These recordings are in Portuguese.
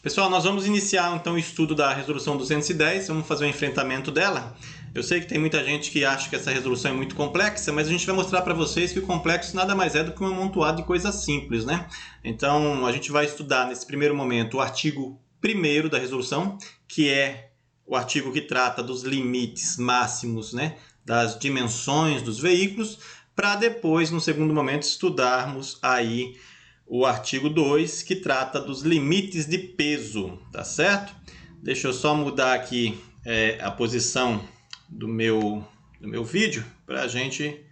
Pessoal, nós vamos iniciar então o estudo da resolução 210, vamos fazer um enfrentamento dela. Eu sei que tem muita gente que acha que essa resolução é muito complexa, mas a gente vai mostrar para vocês que o complexo nada mais é do que um amontoado de coisas simples, né? Então, a gente vai estudar nesse primeiro momento o artigo 1º da resolução, que é o artigo que trata dos limites máximos, né, das dimensões dos veículos, para depois, no segundo momento, estudarmos aí o artigo 2, que trata dos limites de peso, tá certo? Deixa eu só mudar aqui a posição do meu vídeo para a gente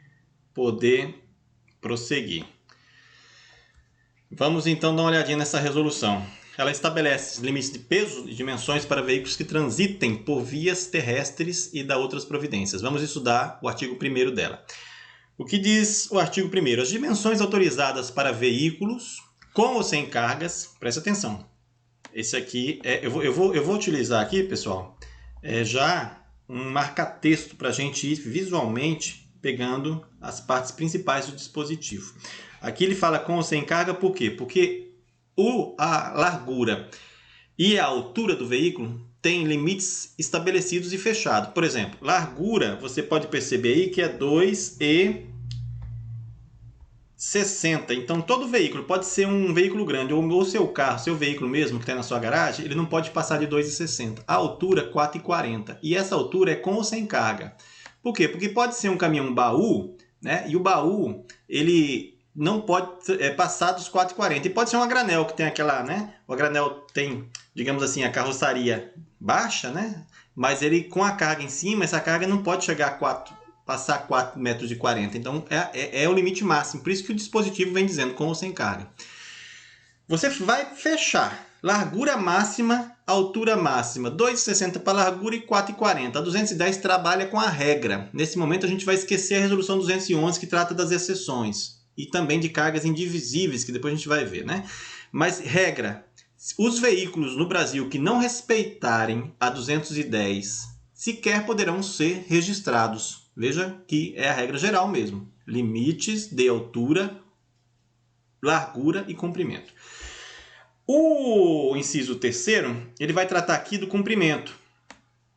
poder prosseguir. Vamos então dar uma olhadinha nessa resolução. Ela estabelece limites de peso e dimensões para veículos que transitem por vias terrestres e dá outras providências. Vamos estudar o artigo 1º dela. O que diz o artigo 1º? As dimensões autorizadas para veículos com ou sem cargas, presta atenção. Esse aqui, eu vou utilizar aqui, pessoal, já um marca-texto para a gente ir visualmente pegando as partes principais do dispositivo. Aqui ele fala com ou sem carga, por quê? Porque a largura e a altura do veículo tem limites estabelecidos e fechados. Por exemplo, largura, você pode perceber aí que é 2,60. Então, todo veículo, pode ser um veículo grande, ou seu carro, seu veículo mesmo que está na sua garagem, ele não pode passar de 2,60. A altura, 4,40. E essa altura é com ou sem carga. Por quê? Porque pode ser um caminhão baú, né? E o baú, ele não pode passar dos 4,40. E pode ser uma granel, que tem aquela, né? O granel tem, digamos assim, a carroçaria baixa, né? Mas ele, com a carga em cima, essa carga não pode chegar a passar 4,40 metros. Então, é o limite máximo. Por isso que o dispositivo vem dizendo com ou sem carga. Você vai fechar. Largura máxima, altura máxima. 2,60 para largura e 4,40. A 210 trabalha com a regra. Nesse momento, a gente vai esquecer a resolução 211, que trata das exceções. E também de cargas indivisíveis, que depois a gente vai ver, né? Mas, regra. Os veículos no Brasil que não respeitarem a 210 sequer poderão ser registrados. Veja que é a regra geral mesmo. Limites de altura, largura e comprimento. O inciso 3º, ele vai tratar aqui do comprimento.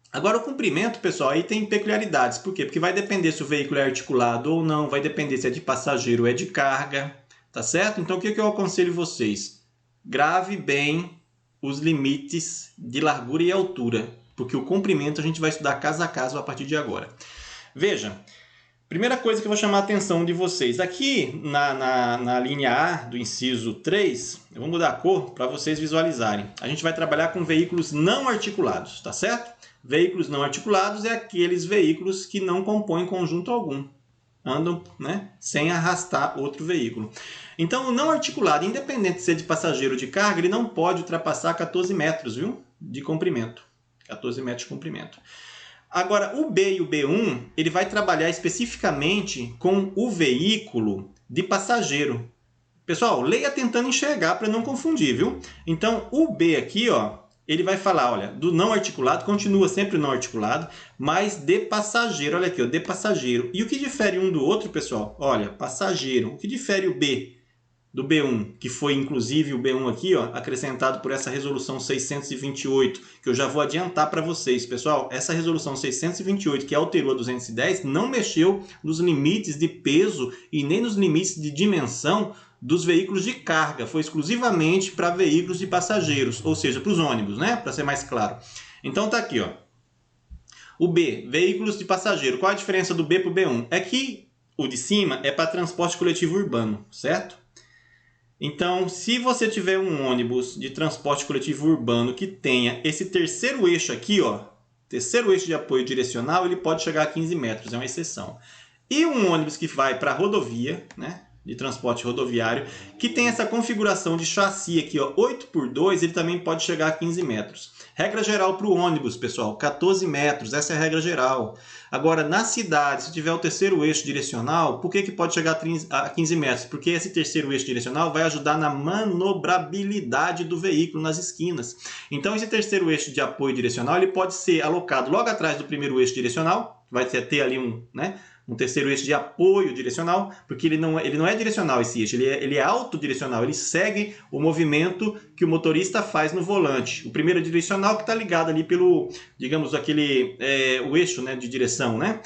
Agora, o comprimento, pessoal, aí tem peculiaridades. Por quê? Porque vai depender se o veículo é articulado ou não, vai depender se é de passageiro ou é de carga, tá certo? Então, o que eu aconselho vocês? Grave bem os limites de largura e altura, porque o comprimento a gente vai estudar caso a caso a partir de agora. Veja, primeira coisa que eu vou chamar a atenção de vocês. Aqui na linha A do inciso 3, eu vou mudar a cor para vocês visualizarem. A gente vai trabalhar com veículos não articulados, tá certo? Veículos não articulados é aqueles veículos que não compõem conjunto algum. Andam, né, sem arrastar outro veículo. Então, o não articulado, independente de ser de passageiro ou de carga, ele não pode ultrapassar 14 metros, viu? De comprimento. 14 metros de comprimento. Agora, o B e o B1, ele vai trabalhar especificamente com o veículo de passageiro. Pessoal, leia tentando enxergar para não confundir, viu? Então, o B aqui, ó, ele vai falar, olha, do não articulado, continua sempre não articulado, mas de passageiro, olha aqui, ó, de passageiro. E o que difere um do outro, pessoal? Olha, passageiro. O que difere o B do B1, que foi inclusive o B1 aqui, ó, acrescentado por essa resolução 628, que eu já vou adiantar para vocês, pessoal. Essa resolução 628, que alterou a 210, não mexeu nos limites de peso e nem nos limites de dimensão dos veículos de carga. Foi exclusivamente para veículos de passageiros, ou seja, para os ônibus, né? Para ser mais claro. Então tá aqui, ó. O B, veículos de passageiro. Qual a diferença do B para o B1? É que o de cima é para transporte coletivo urbano, certo? Então, se você tiver um ônibus de transporte coletivo urbano que tenha esse terceiro eixo aqui, ó, terceiro eixo de apoio direcional, ele pode chegar a 15 metros, é uma exceção. E um ônibus que vai para a rodovia, né, de transporte rodoviário, que tem essa configuração de chassi aqui, ó, 8x2, ele também pode chegar a 15 metros. Regra geral para o ônibus, pessoal, 14 metros, essa é a regra geral. Agora, na cidade, se tiver o terceiro eixo direcional, por que pode chegar a 15 metros? Porque esse terceiro eixo direcional vai ajudar na manobrabilidade do veículo nas esquinas. Então, esse terceiro eixo de apoio direcional ele pode ser alocado logo atrás do primeiro eixo direcional, vai ter ali um terceiro eixo de apoio direcional, porque ele não é direcional esse eixo, ele é autodirecional, ele segue o movimento que o motorista faz no volante. O primeiro direcional que está ligado ali pelo, digamos, o eixo, né, de direção, né?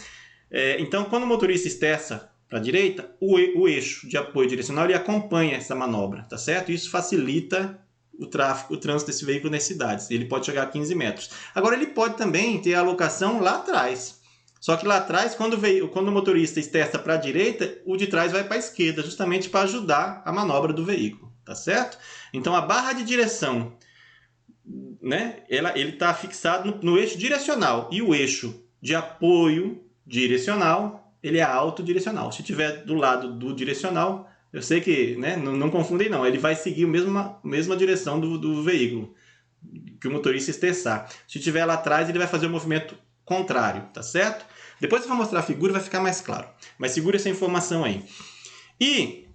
Então, quando o motorista esterça para a direita, o eixo de apoio direcional ele acompanha essa manobra, tá certo? Isso facilita o trânsito desse veículo nas cidades. Ele pode chegar a 15 metros. Agora, ele pode também ter a alocação lá atrás. Só que lá atrás, quando o motorista esterça para a direita, o de trás vai para a esquerda, justamente para ajudar a manobra do veículo, tá certo? Então, a barra de direção, né, ele está fixado no eixo direcional, e o eixo de apoio direcional ele é autodirecional. Se tiver do lado do direcional, eu sei que, né, não confundem não, ele vai seguir a mesma direção do veículo que o motorista esterçar. Se tiver lá atrás, ele vai fazer o movimento contrário, tá certo? Depois eu vou mostrar a figura, vai ficar mais claro. Mas segura essa informação aí. E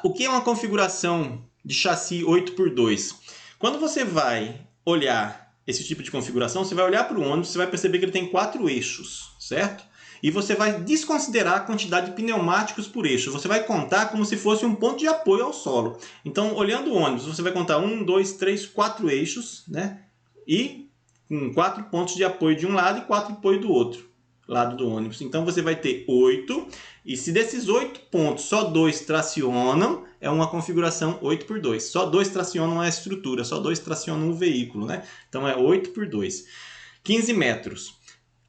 o que é uma configuração de chassi 8x2? Quando você vai olhar esse tipo de configuração, você vai olhar para o ônibus, você vai perceber que ele tem 4 eixos, certo? E você vai desconsiderar a quantidade de pneumáticos por eixo. Você vai contar como se fosse um ponto de apoio ao solo. Então, olhando o ônibus, você vai contar 1, 2, 3, 4 eixos, né? E com 4 pontos de apoio de um lado e 4 de apoio do outro lado do ônibus. Então, você vai ter 8. E se desses 8 pontos só 2 tracionam, é uma configuração 8x2. Só 2 tracionam a estrutura, só 2 tracionam o veículo, né? Então, é 8x2. 15 metros.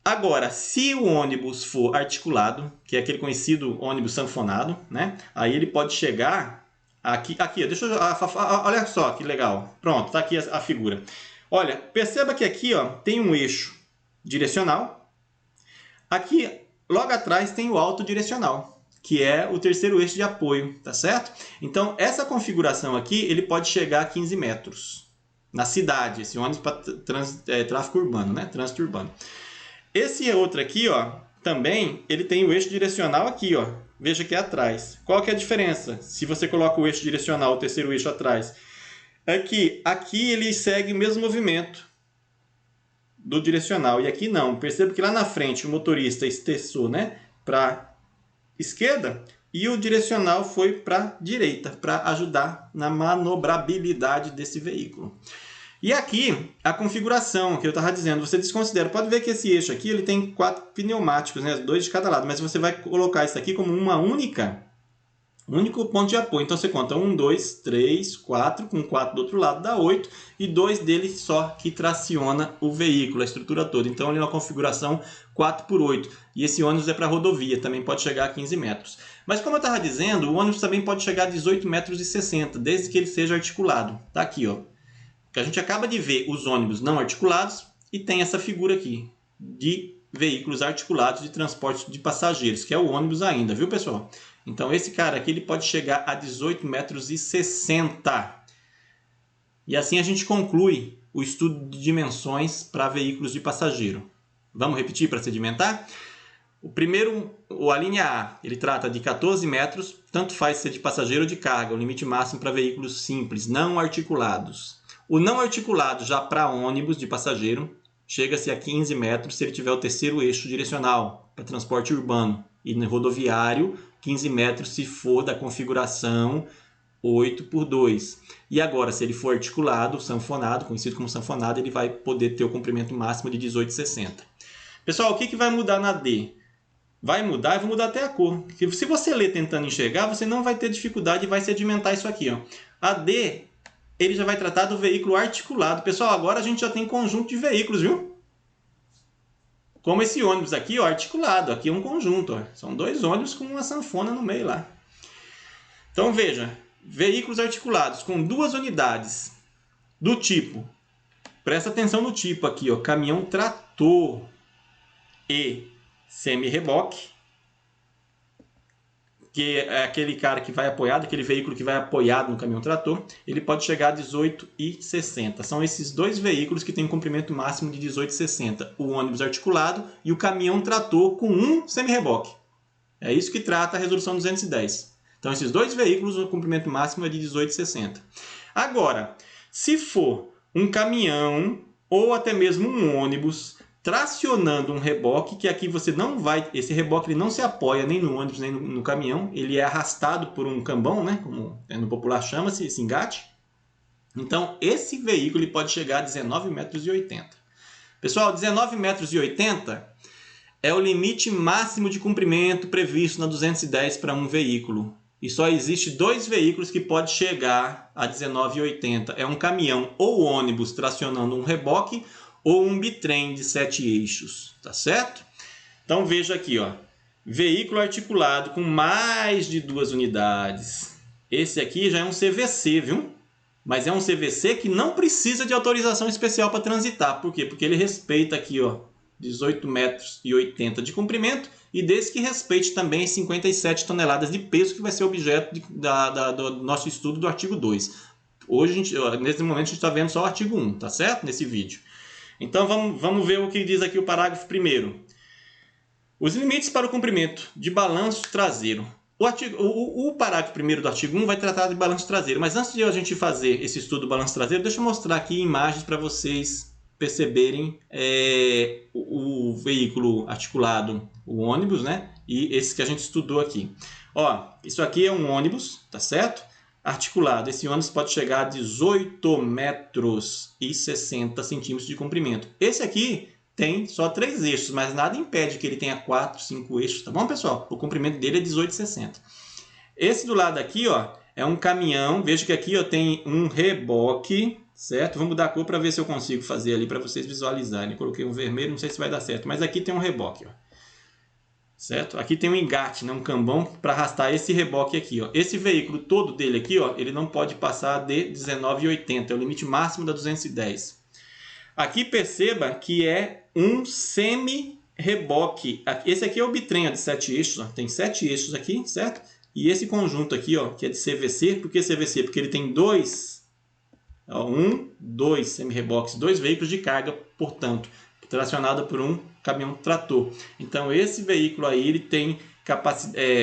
Agora, se o ônibus for articulado, que é aquele conhecido ônibus sanfonado, né? Aí ele pode chegar aqui, deixa eu, olha só que legal. Pronto, tá aqui a figura. Olha, perceba que aqui, ó, tem um eixo direcional. Aqui, logo atrás, tem o autodirecional, que é o terceiro eixo de apoio, tá certo? Então, essa configuração aqui, ele pode chegar a 15 metros na cidade, esse ônibus para tráfego urbano, né? Trânsito urbano. Esse outro aqui, ó, também, ele tem o eixo direcional aqui, ó. Veja que é atrás. Qual que é a diferença? Se você coloca o eixo direcional, o terceiro eixo atrás, é que aqui ele segue o mesmo movimento do direcional e aqui não. Perceba que lá na frente o motorista esterçou, né, para esquerda e o direcional foi para direita, para ajudar na manobrabilidade desse veículo. E aqui, a configuração que eu estava dizendo, você desconsidera. Pode ver que esse eixo aqui ele tem 4 pneumáticos, né? 2 de cada lado, mas você vai colocar isso aqui como um único ponto de apoio. Então você conta 1, 2, 3, 4, com 4 do outro lado dá 8, e 2 deles só que traciona o veículo, a estrutura toda. Então ele é uma configuração 4x8. E esse ônibus é para rodovia, também pode chegar a 15 metros. Mas como eu estava dizendo, o ônibus também pode chegar a 18,60 metros, desde que ele seja articulado. Está aqui, ó. Que a gente acaba de ver os ônibus não articulados e tem essa figura aqui de veículos articulados de transporte de passageiros, que é o ônibus ainda, viu, pessoal? Então, esse cara aqui ele pode chegar a 18,60 metros. E assim a gente conclui o estudo de dimensões para veículos de passageiro. Vamos repetir para sedimentar? O primeiro, a linha A, ele trata de 14 metros, tanto faz ser de passageiro ou de carga, o limite máximo para veículos simples, não articulados. O não articulado, já para ônibus de passageiro, chega-se a 15 metros se ele tiver o terceiro eixo direcional para transporte urbano. E no rodoviário, 15 metros se for da configuração 8x2. E agora, se ele for articulado, sanfonado, conhecido como sanfonado, ele vai poder ter o comprimento máximo de 18,60. Pessoal, o que vai mudar na D? Vai mudar, eu vou mudar até a cor. Se você ler tentando enxergar, você não vai ter dificuldade e vai sedimentar isso aqui, ó. A D, ele já vai tratar do veículo articulado. Pessoal, agora a gente já tem conjunto de veículos, viu? Como esse ônibus aqui, ó, articulado. Aqui é um conjunto, ó. São 2 ônibus com uma sanfona no meio lá. Então, veja. Veículos articulados com 2 unidades do tipo. Presta atenção no tipo aqui, ó. Caminhão trator e semi-reboque. Que é aquele cara que vai apoiado, aquele veículo que vai apoiado no caminhão trator, ele pode chegar a 18,60. São esses 2 veículos que têm um comprimento máximo de 18,60. O ônibus articulado e o caminhão trator com um semi-reboque. É isso que trata a resolução 210. Então, esses 2 veículos, o comprimento máximo é de 18,60. Agora, se for um caminhão ou até mesmo um ônibus tracionando um reboque, que aqui você não vai... Esse reboque ele não se apoia nem no ônibus, nem no caminhão. Ele é arrastado por um cambão, né? Como no popular chama-se, esse engate. Então, esse veículo ele pode chegar a 19,80 metros. Pessoal, 19,80 metros é o limite máximo de comprimento previsto na 210 para um veículo. E só existe 2 veículos que podem chegar a 19,80. É um caminhão ou ônibus tracionando um reboque ou um bitrem de 7 eixos, tá certo? Então veja aqui, ó, veículo articulado com mais de 2 unidades. Esse aqui já é um CVC, viu? Mas é um CVC que não precisa de autorização especial para transitar. Por quê? Porque ele respeita aqui, ó, 18,80 metros de comprimento e desde que respeite também 57 toneladas de peso, que vai ser objeto do nosso estudo do artigo 2. Hoje, nesse momento, a gente está vendo só o artigo 1, tá certo? Nesse vídeo. Então, vamos ver o que diz aqui o parágrafo 1º. Os limites para o comprimento de balanço traseiro. O parágrafo 1º do artigo 1 vai tratar de balanço traseiro, mas antes de a gente fazer esse estudo do balanço traseiro, deixa eu mostrar aqui imagens para vocês perceberem o veículo articulado, o ônibus, né? E esse que a gente estudou aqui. Ó, isso aqui é um ônibus, tá certo? Articulado. Esse ônibus pode chegar a 18,60 metros de comprimento. Esse aqui tem só 3 eixos, mas nada impede que ele tenha 4, 5 eixos, tá bom, pessoal? O comprimento dele é 18,60. Esse do lado aqui, ó, é um caminhão. Veja que aqui, ó, tem um reboque, certo? Vou mudar a cor para ver se eu consigo fazer ali para vocês visualizarem. Eu coloquei um vermelho, não sei se vai dar certo, mas aqui tem um reboque, ó. Certo? Aqui tem um engate, né? Um cambão para arrastar esse reboque aqui, ó. Esse veículo todo dele aqui, ó, ele não pode passar de 19,80, é o limite máximo da 210. Aqui perceba que é um semi-reboque. Esse aqui é o bitrem, ó, de 7 eixos, ó. Tem 7 eixos aqui, certo? E esse conjunto aqui, ó, que é de CVC. Por que CVC? Porque ele tem 2 semi-reboques, 2 veículos de carga, portanto, tracionado por um caminhão trator. Então, esse veículo aí ele tem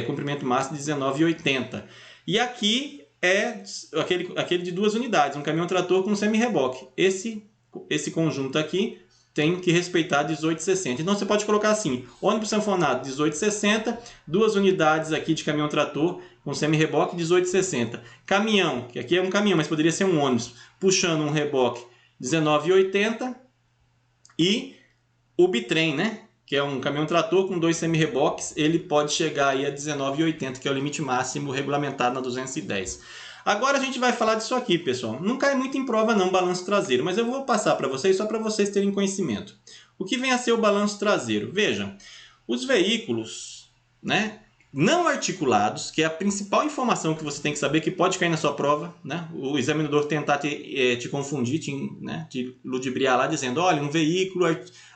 comprimento máximo de 19,80. E aqui é aquele de 2 unidades, um caminhão trator com semi-reboque. Esse conjunto aqui tem que respeitar 18,60. Então, você pode colocar assim, ônibus sanfonado 18,60, 2 unidades aqui de caminhão trator com semi-reboque 18,60. Caminhão, que aqui é um caminhão, mas poderia ser um ônibus, puxando um reboque 19,80. E o bitrem, né? Que é um caminhão trator com 2 semi-reboques, ele pode chegar aí a 19,80, que é o limite máximo regulamentado na 210. Agora a gente vai falar disso aqui, pessoal. Não cai muito em prova não, balanço traseiro, mas eu vou passar para vocês só para vocês terem conhecimento. O que vem a ser o balanço traseiro? Veja, os veículos, né, não articulados, que é a principal informação que você tem que saber, que pode cair na sua prova, né? O examinador tentar te confundir, te ludibriar lá, dizendo, olha, um veículo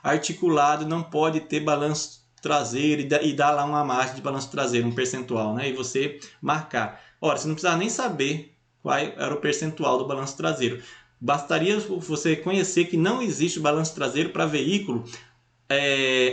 articulado não pode ter balanço traseiro e dar lá uma margem de balanço traseiro, um percentual, né? E você marcar. Ora, você não precisa nem saber qual era o percentual do balanço traseiro. Bastaria você conhecer que não existe balanço traseiro para veículo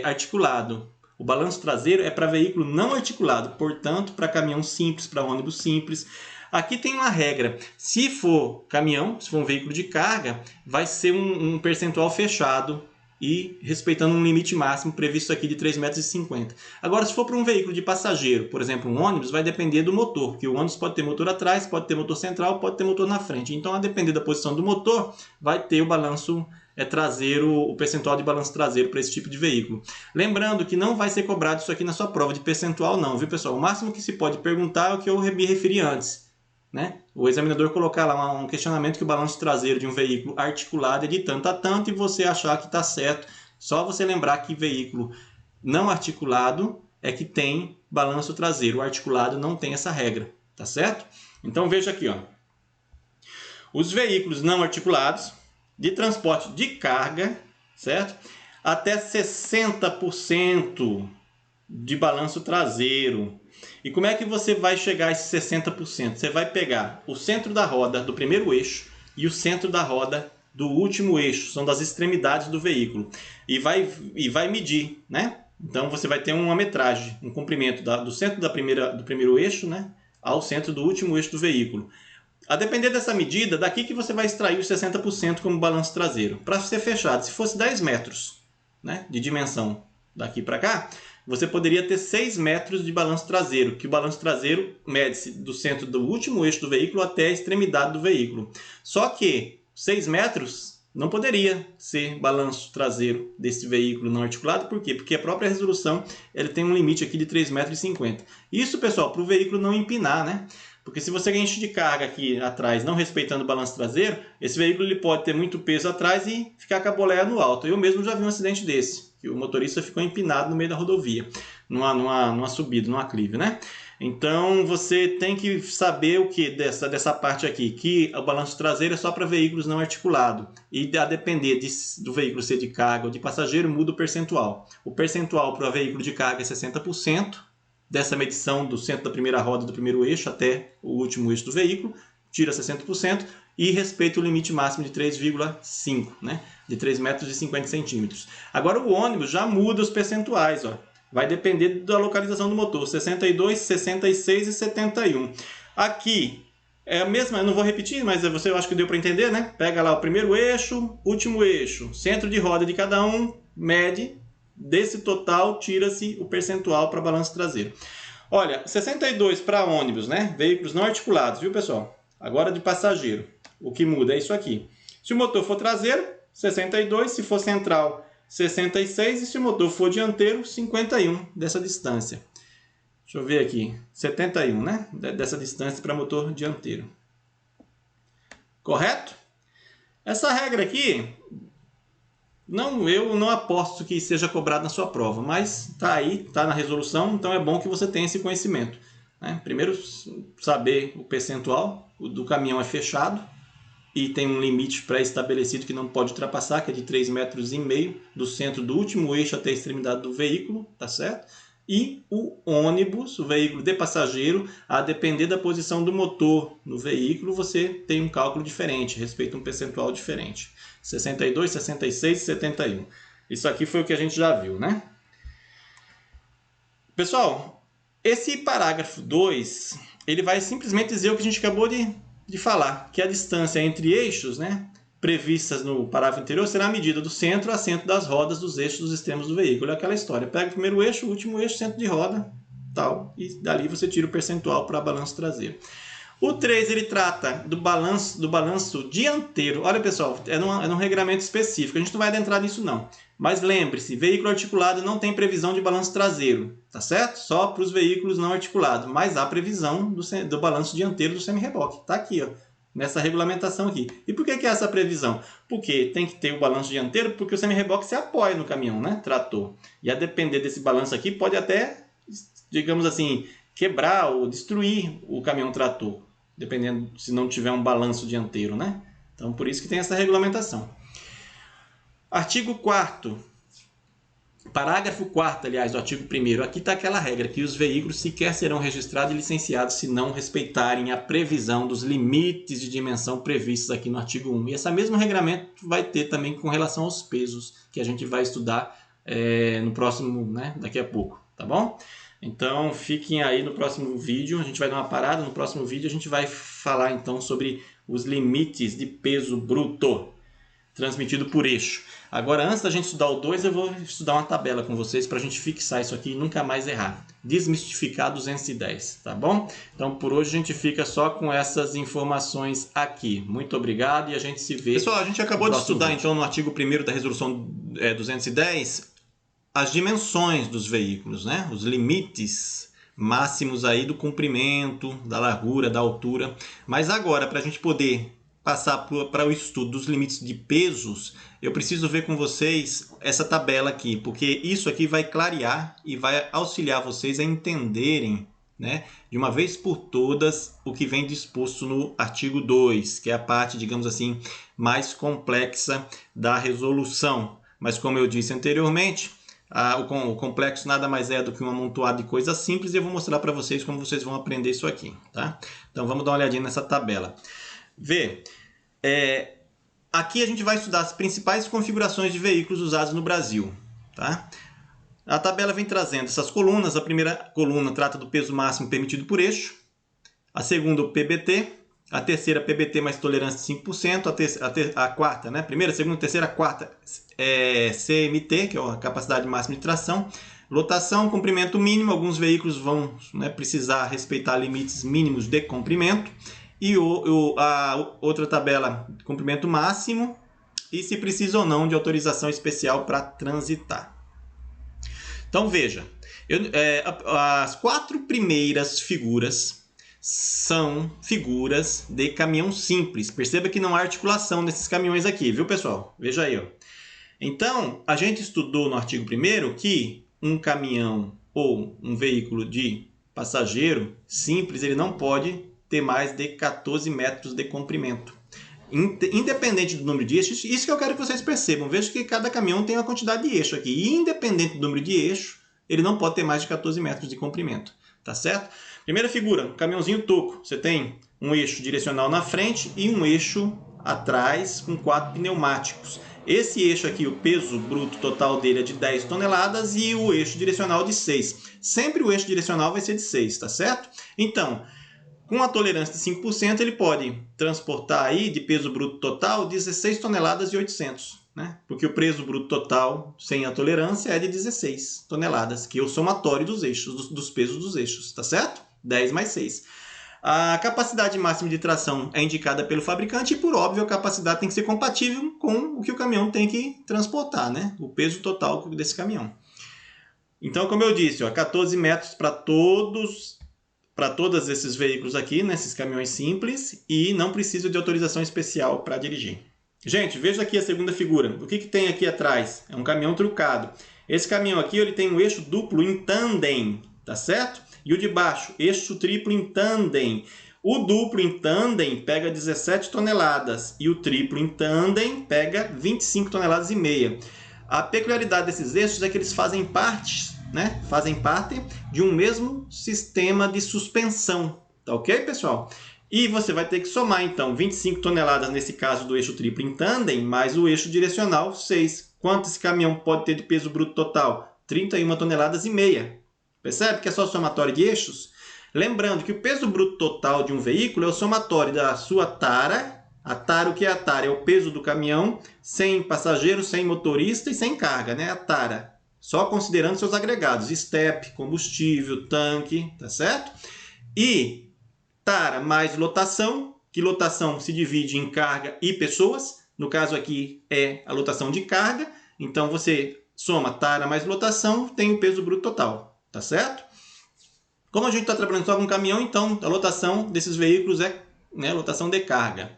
articulado. O balanço traseiro é para veículo não articulado, portanto, para caminhão simples, para ônibus simples. Aqui tem uma regra. Se for caminhão, se for um veículo de carga, vai ser um percentual fechado e respeitando um limite máximo previsto aqui de 3,50 metros. Agora, se for para um veículo de passageiro, por exemplo, um ônibus, vai depender do motor, porque o ônibus pode ter motor atrás, pode ter motor central, pode ter motor na frente. Então, a depender da posição do motor, vai ter o balanço traseiro, o percentual de balanço traseiro para esse tipo de veículo. Lembrando que não vai ser cobrado isso aqui na sua prova de percentual não, viu, pessoal? O máximo que se pode perguntar é o que eu me referi antes, né? O examinador colocar lá um questionamento que o balanço traseiro de um veículo articulado é de tanto a tanto e você achar que está certo. Só você lembrar que veículo não articulado é que tem balanço traseiro. O articulado não tem essa regra, tá certo? Então veja aqui, ó. Os veículos não articulados de transporte de carga, certo? Até 60% de balanço traseiro. E como é que você vai chegar a esses 60%? Você vai pegar o centro da roda do primeiro eixo e o centro da roda do último eixo, são das extremidades do veículo. E vai medir, né? Então você vai ter uma metragem, um comprimento do centro do primeiro eixo, né, ao centro do último eixo do veículo. A depender dessa medida, daqui que você vai extrair os 60% como balanço traseiro. Para ser fechado, se fosse 10 metros, né, de dimensão daqui para cá, você poderia ter 6 metros de balanço traseiro, que o balanço traseiro mede-se do centro do último eixo do veículo até a extremidade do veículo. Só que 6 metros não poderia ser balanço traseiro desse veículo não articulado. Por quê? Porque a própria resolução ele tem um limite aqui de 3,50 m. Isso, pessoal, para o veículo não empinar, né? Porque se você enche de carga aqui atrás, não respeitando o balanço traseiro, esse veículo ele pode ter muito peso atrás e ficar com a boleia no alto. Eu mesmo já vi um acidente desse, que o motorista ficou empinado no meio da rodovia, numa subida, num aclive, né? Então você tem que saber o que dessa parte aqui, que o balanço traseiro é só para veículos não articulados. E a depender do veículo ser de carga ou de passageiro, muda o percentual. O percentual para o veículo de carga é 60%. Dessa medição do centro da primeira roda do primeiro eixo até o último eixo do veículo, tira 60% e respeita o limite máximo de 3,5, né? De 3,50 m. Agora o ônibus já muda os percentuais, ó. Vai depender da localização do motor, 62, 66 e 71. Aqui é a mesma, eu não vou repetir, mas eu acho que deu para entender, né? Pega lá o primeiro eixo, último eixo, centro de roda de cada um, mede. Desse total, tira-se o percentual para balanço traseiro. Olha, 62 para ônibus, né? Veículos não articulados, viu, pessoal? Agora de passageiro. O que muda é isso aqui. Se o motor for traseiro, 62. Se for central, 66. E se o motor for dianteiro, 51 dessa distância. Deixa eu ver aqui. 71, né? Dessa distância para motor dianteiro. Correto? Essa regra aqui... eu não aposto que seja cobrado na sua prova, mas está aí, está na resolução, então é bom que você tenha esse conhecimento, né? Primeiro, saber o percentual do caminhão é fechado e tem um limite pré-estabelecido que não pode ultrapassar, que é de 3,5 metros do centro do último eixo até a extremidade do veículo, tá certo? E o ônibus, o veículo de passageiro, a depender da posição do motor no veículo, você tem um cálculo diferente, respeita um percentual diferente. 62, 66 e 71. Isso aqui foi o que a gente já viu, né? Pessoal, esse parágrafo 2, ele vai simplesmente dizer o que a gente acabou de falar, que a distância entre eixos, né, previstas no parágrafo anterior, será a medida do centro a centro das rodas dos eixos dos extremos do veículo. É aquela história, pega o primeiro eixo, o último eixo, centro de roda, tal, e dali você tira o percentual para balanço traseiro. O 3 ele trata do balanço dianteiro. Olha, pessoal, é num regramento específico. A gente não vai adentrar nisso, não. Mas lembre-se, veículo articulado não tem previsão de balanço traseiro, tá certo? Só para os veículos não articulados. Mas há previsão do balanço dianteiro do semi-reboque. Está aqui, ó, nessa regulamentação aqui. E por que é essa previsão? Porque tem que ter o balanço dianteiro, porque o semi-reboque se apoia no caminhão, né? Trator. E a depender desse balanço aqui, pode até, digamos assim, quebrar ou destruir o caminhão trator, dependendo se não tiver um balanço dianteiro, né? Então, por isso que tem essa regulamentação. Artigo 4º. Parágrafo 4º, aliás, do artigo 1º. Aqui está aquela regra que os veículos sequer serão registrados e licenciados se não respeitarem a previsão dos limites de dimensão previstos aqui no artigo 1. E esse mesmo regramento vai ter também com relação aos pesos, que a gente vai estudar no próximo, né, daqui a pouco, tá bom? Então, fiquem aí no próximo vídeo, a gente vai dar uma parada, no próximo vídeo a gente vai falar então sobre os limites de peso bruto transmitido por eixo. Agora, antes da gente estudar o 2, eu vou estudar uma tabela com vocês para a gente fixar isso aqui e nunca mais errar. Desmistificar 210, tá bom? Então, por hoje a gente fica só com essas informações aqui. Muito obrigado e a gente se vê. Pessoal, a gente acabou de estudar então no artigo 1º da resolução 210 as dimensões dos veículos, né? Os limites máximos aí do comprimento, da largura, da altura. Mas agora, para a gente poder passar para o estudo dos limites de pesos, eu preciso ver com vocês essa tabela aqui, porque isso aqui vai clarear e vai auxiliar vocês a entenderem, né, de uma vez por todas o que vem disposto no artigo 2, que é a parte, digamos assim, mais complexa da resolução. Mas como eu disse anteriormente, o complexo nada mais é do que um amontoado de coisas simples e eu vou mostrar para vocês como vocês vão aprender isso aqui, tá? Então vamos dar uma olhadinha nessa tabela. Vê, aqui a gente vai estudar as principais configurações de veículos usados no Brasil, tá? A tabela vem trazendo essas colunas. A primeira coluna trata do peso máximo permitido por eixo. A segunda, o PBT, A terceira, PBT mais tolerância de 5%. A quarta, né? Primeira, segunda, terceira, quarta, CMT, que é a capacidade máxima de tração. Lotação, comprimento mínimo. Alguns veículos vão, né, precisar respeitar limites mínimos de comprimento. E a outra tabela, comprimento máximo. E se precisa ou não de autorização especial para transitar. Então, veja. As 4 primeiras figuras são figuras de caminhão simples. Perceba que não há articulação nesses caminhões aqui, viu, pessoal? Veja aí, ó. Então, a gente estudou no artigo 1º que um caminhão ou um veículo de passageiro simples, ele não pode ter mais de 14 metros de comprimento. Independente do número de eixos, isso que eu quero que vocês percebam. Veja que cada caminhão tem uma quantidade de eixo aqui. E independente do número de eixo, ele não pode ter mais de 14 metros de comprimento. Tá certo? Primeira figura, um caminhãozinho toco. Você tem um eixo direcional na frente e um eixo atrás com 4 pneumáticos. Esse eixo aqui, o peso bruto total dele é de 10 toneladas e o eixo direcional de 6. Sempre o eixo direcional vai ser de 6, tá certo? Então, com a tolerância de 5%, ele pode transportar aí de peso bruto total 16 toneladas e 800, né? Porque o peso bruto total sem a tolerância é de 16 toneladas, que é o somatório dos eixos, dos pesos dos eixos, tá certo? 10 mais 6. A capacidade máxima de tração é indicada pelo fabricante e, por óbvio, a capacidade tem que ser compatível com o que o caminhão tem que transportar, né? O peso total desse caminhão. Então, como eu disse, ó, 14 metros para todos esses veículos aqui, nesses caminhões simples, e não precisa de autorização especial para dirigir. Gente, veja aqui a segunda figura. O que tem aqui atrás? É um caminhão trucado. Esse caminhão aqui ele tem um eixo duplo em tandem, tá certo? E o de baixo, eixo triplo em tandem. O duplo em tandem pega 17 toneladas e o triplo em tandem pega 25 toneladas e meia. A peculiaridade desses eixos é que eles fazem parte de um mesmo sistema de suspensão. Tá ok, pessoal? E você vai ter que somar, então, 25 toneladas nesse caso do eixo triplo em tandem, mais o eixo direcional, 6. Quanto esse caminhão pode ter de peso bruto total? 31 toneladas e meia. Percebe que é só somatório de eixos? Lembrando que o peso bruto total de um veículo é o somatório da sua tara. A tara, o que é a tara? É o peso do caminhão, sem passageiro, sem motorista e sem carga, né? A tara. Só considerando seus agregados, estepe, combustível, tanque, tá certo? E tara mais lotação, que lotação se divide em carga e pessoas. No caso aqui é a lotação de carga. Então você soma tara mais lotação, tem o peso bruto total. Tá certo? Como a gente está trabalhando só com caminhão, então a lotação desses veículos é, né, lotação de carga.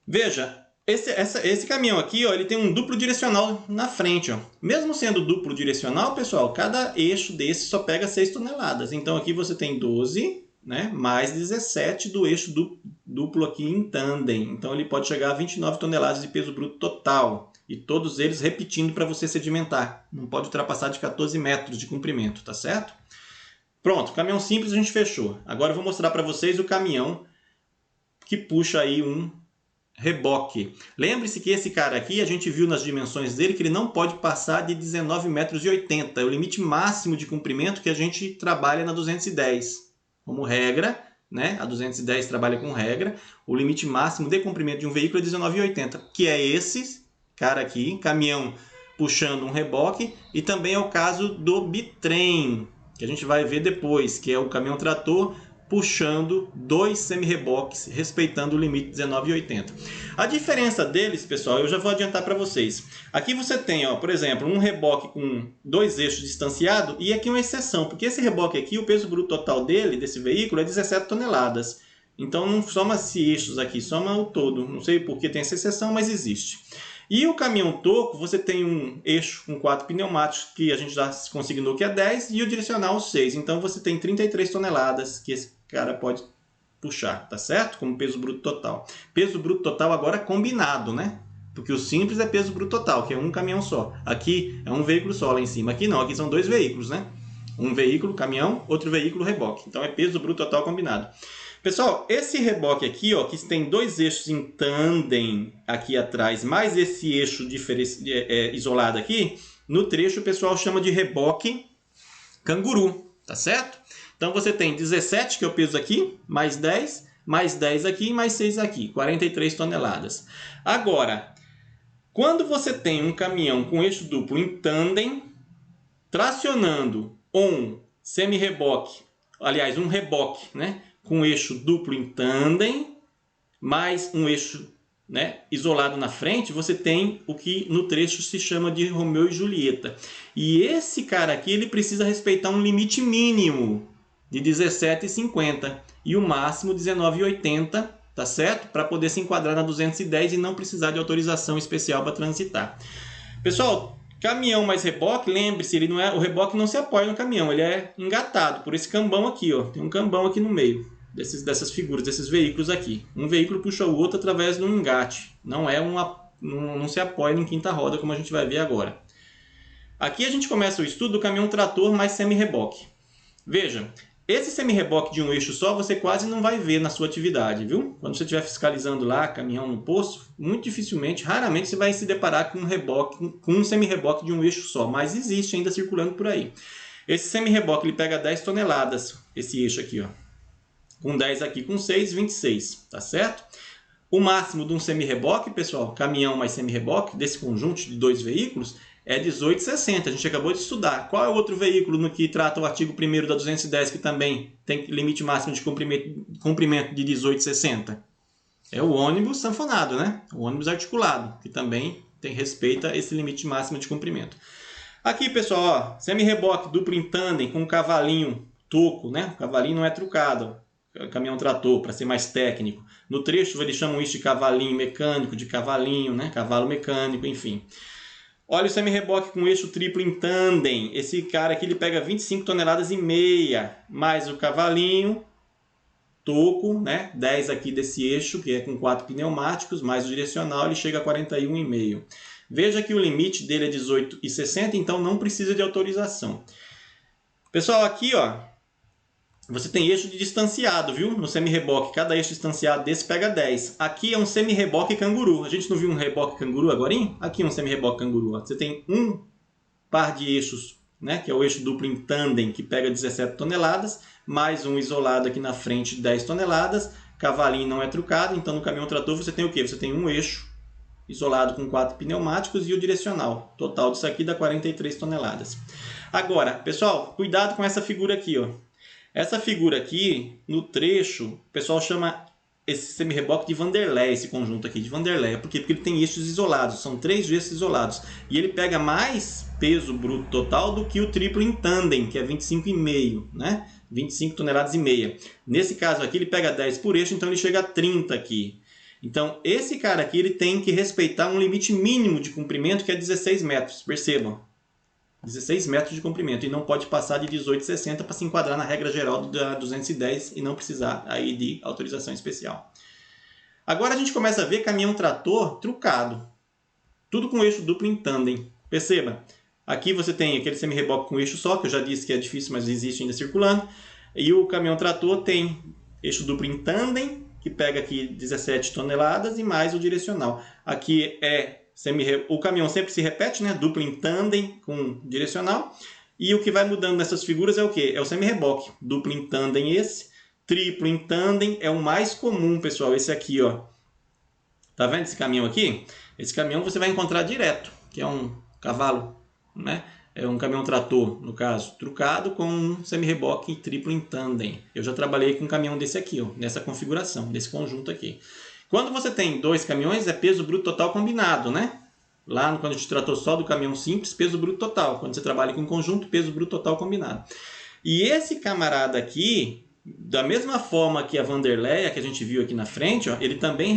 Veja, esse caminhão aqui, ó, ele tem um duplo direcional na frente. Ó. Mesmo sendo duplo direcional, pessoal, cada eixo desse só pega 6 toneladas. Então aqui você tem 12, né, mais 17 do eixo duplo aqui em tandem. Então ele pode chegar a 29 toneladas de peso bruto total. E todos eles repetindo para você sedimentar. Não pode ultrapassar de 14 metros de comprimento, tá certo? Pronto, caminhão simples a gente fechou. Agora eu vou mostrar para vocês o caminhão que puxa aí um reboque. Lembre-se que esse cara aqui, a gente viu nas dimensões dele que ele não pode passar de 19,80 metros. É o limite máximo de comprimento que a gente trabalha na 210. Como regra, né? A 210 trabalha com regra. O limite máximo de comprimento de um veículo é 19,80, que é esse cara aqui, caminhão puxando um reboque, e também é o caso do bitrem, que a gente vai ver depois, que é o caminhão trator puxando 2 semi-reboques, respeitando o limite 19,80. A diferença deles, pessoal, eu já vou adiantar para vocês. Aqui você tem, ó, por exemplo, um reboque com 2 eixos distanciados, e aqui uma exceção, porque esse reboque aqui, o peso bruto total dele, desse veículo, é 17 toneladas. Então não soma esses eixos aqui, soma o todo. Não sei por que tem essa exceção, mas existe. E o caminhão toco, você tem um eixo com 4 pneumáticos, que a gente já consignou que é 10, e o direcional 6. Então você tem 33 toneladas que esse cara pode puxar, tá certo? Como peso bruto total. Peso bruto total agora combinado, né? Porque o simples é peso bruto total, que é um caminhão só. Aqui é um veículo só lá em cima. Aqui não, aqui são 2 veículos, né? Um veículo, caminhão, outro veículo, reboque. Então é peso bruto total combinado. Pessoal, esse reboque aqui, ó, que tem 2 eixos em tandem aqui atrás, mais esse eixo isolado aqui, no trecho o pessoal chama de reboque canguru, tá certo? Então você tem 17, que é o peso aqui, mais 10, mais 10 aqui e mais 6 aqui, 43 toneladas. Agora, quando você tem um caminhão com eixo duplo em tandem, tracionando um semi-reboque, aliás, um reboque, né, com eixo duplo em tandem, mais um eixo, né, isolado na frente, você tem o que no trecho se chama de Romeu e Julieta. E esse cara aqui, ele precisa respeitar um limite mínimo de 17,50 e o máximo 19,80, tá certo? Para poder se enquadrar na 210 e não precisar de autorização especial para transitar. Pessoal, caminhão mais reboque, lembre-se, ele não é, o reboque não se apoia no caminhão, ele é engatado por esse cambão aqui, ó. Tem um cambão aqui no meio dessas figuras, desses veículos aqui. Um veículo puxa o outro através de um engate. Não se apoia em quinta roda, como a gente vai ver agora. Aqui a gente começa o estudo do caminhão trator mais semi-reboque. Veja, esse semi-reboque de um eixo só você quase não vai ver na sua atividade, viu? Quando você estiver fiscalizando lá, caminhão no posto, muito dificilmente, raramente você vai se deparar com um semi-reboque de um eixo só, mas existe ainda circulando por aí. Esse semi-reboque ele pega 10 toneladas, esse eixo aqui, ó. Com 10 aqui, com 6, 26, tá certo? O máximo de um semi-reboque, pessoal, caminhão mais semi-reboque, desse conjunto de dois veículos, é 18,60. A gente acabou de estudar. Qual é o outro veículo no que trata o artigo 1º da 210 que também tem limite máximo de comprimento de 18,60? É o ônibus sanfonado, né? O ônibus articulado, que também respeita esse limite máximo de comprimento. Aqui, pessoal, ó, semi-reboque duplo em tandem com um cavalinho toco, né? O cavalinho não é trucado, caminhão trator, para ser mais técnico. No trecho eles chamam isso de cavalinho mecânico, de cavalinho, né? Cavalo mecânico, enfim. Olha o semi-reboque com eixo triplo em tandem. Esse cara aqui ele pega 25 toneladas e meia, mais o cavalinho toco, né? 10 aqui desse eixo, que é com 4 pneumáticos, mais o direcional, ele chega a 41,5. Veja que o limite dele é 18,60, então não precisa de autorização. Pessoal, aqui, ó, você tem eixo de distanciado, viu? No semi-reboque, cada eixo distanciado desse pega 10. Aqui é um semi-reboque canguru. A gente não viu um reboque canguru agora, hein? Aqui é um semi-reboque canguru. Ó. Você tem um par de eixos, né? Que é o eixo duplo em tandem, que pega 17 toneladas, mais um isolado aqui na frente de 10 toneladas. Cavalinho não é trucado, então no caminhão trator você tem o quê? Você tem um eixo isolado com 4 pneumáticos e o direcional. Total disso aqui dá 43 toneladas. Agora, pessoal, cuidado com essa figura aqui, ó. Essa figura aqui, no trecho, o pessoal chama esse semi-reboque de Vanderleia, esse conjunto aqui de Vanderleia. Por quê? Porque ele tem eixos isolados, são 3 eixos isolados. E ele pega mais peso bruto total do que o triplo em tandem, que é 25,5, né? 25 toneladas e meia. Nesse caso aqui, ele pega 10 por eixo, então ele chega a 30 aqui. Então, esse cara aqui ele tem que respeitar um limite mínimo de comprimento, que é 16 metros, percebam. 16 metros de comprimento e não pode passar de 18,60 para se enquadrar na regra geral da 210 e não precisar aí de autorização especial. Agora a gente começa a ver caminhão trator trucado. Tudo com eixo duplo em tandem. Perceba, aqui você tem aquele semi-reboque com eixo só, que eu já disse que é difícil, mas existe ainda circulando. E o caminhão trator tem eixo duplo em tandem, que pega aqui 17 toneladas e mais o direcional. Aqui é o caminhão sempre se repete, né? Duplo em tandem com direcional. E o que vai mudando nessas figuras é o quê? É o semi-reboque. Duplo em tandem esse. Triplo em tandem é o mais comum, pessoal. Esse aqui, ó. Tá vendo esse caminhão aqui? Esse caminhão você vai encontrar direto, que é um cavalo, né? É um caminhão trator, no caso, trucado com um semi-reboque triplo em tandem. Eu já trabalhei com um caminhão desse aqui, ó, nessa configuração, desse conjunto aqui. Quando você tem 2 caminhões, é peso bruto total combinado, né? Lá, quando a gente tratou só do caminhão simples, peso bruto total. Quando você trabalha com conjunto, peso bruto total combinado. E esse camarada aqui, da mesma forma que a Vanderleia, que a gente viu aqui na frente, ó, ele também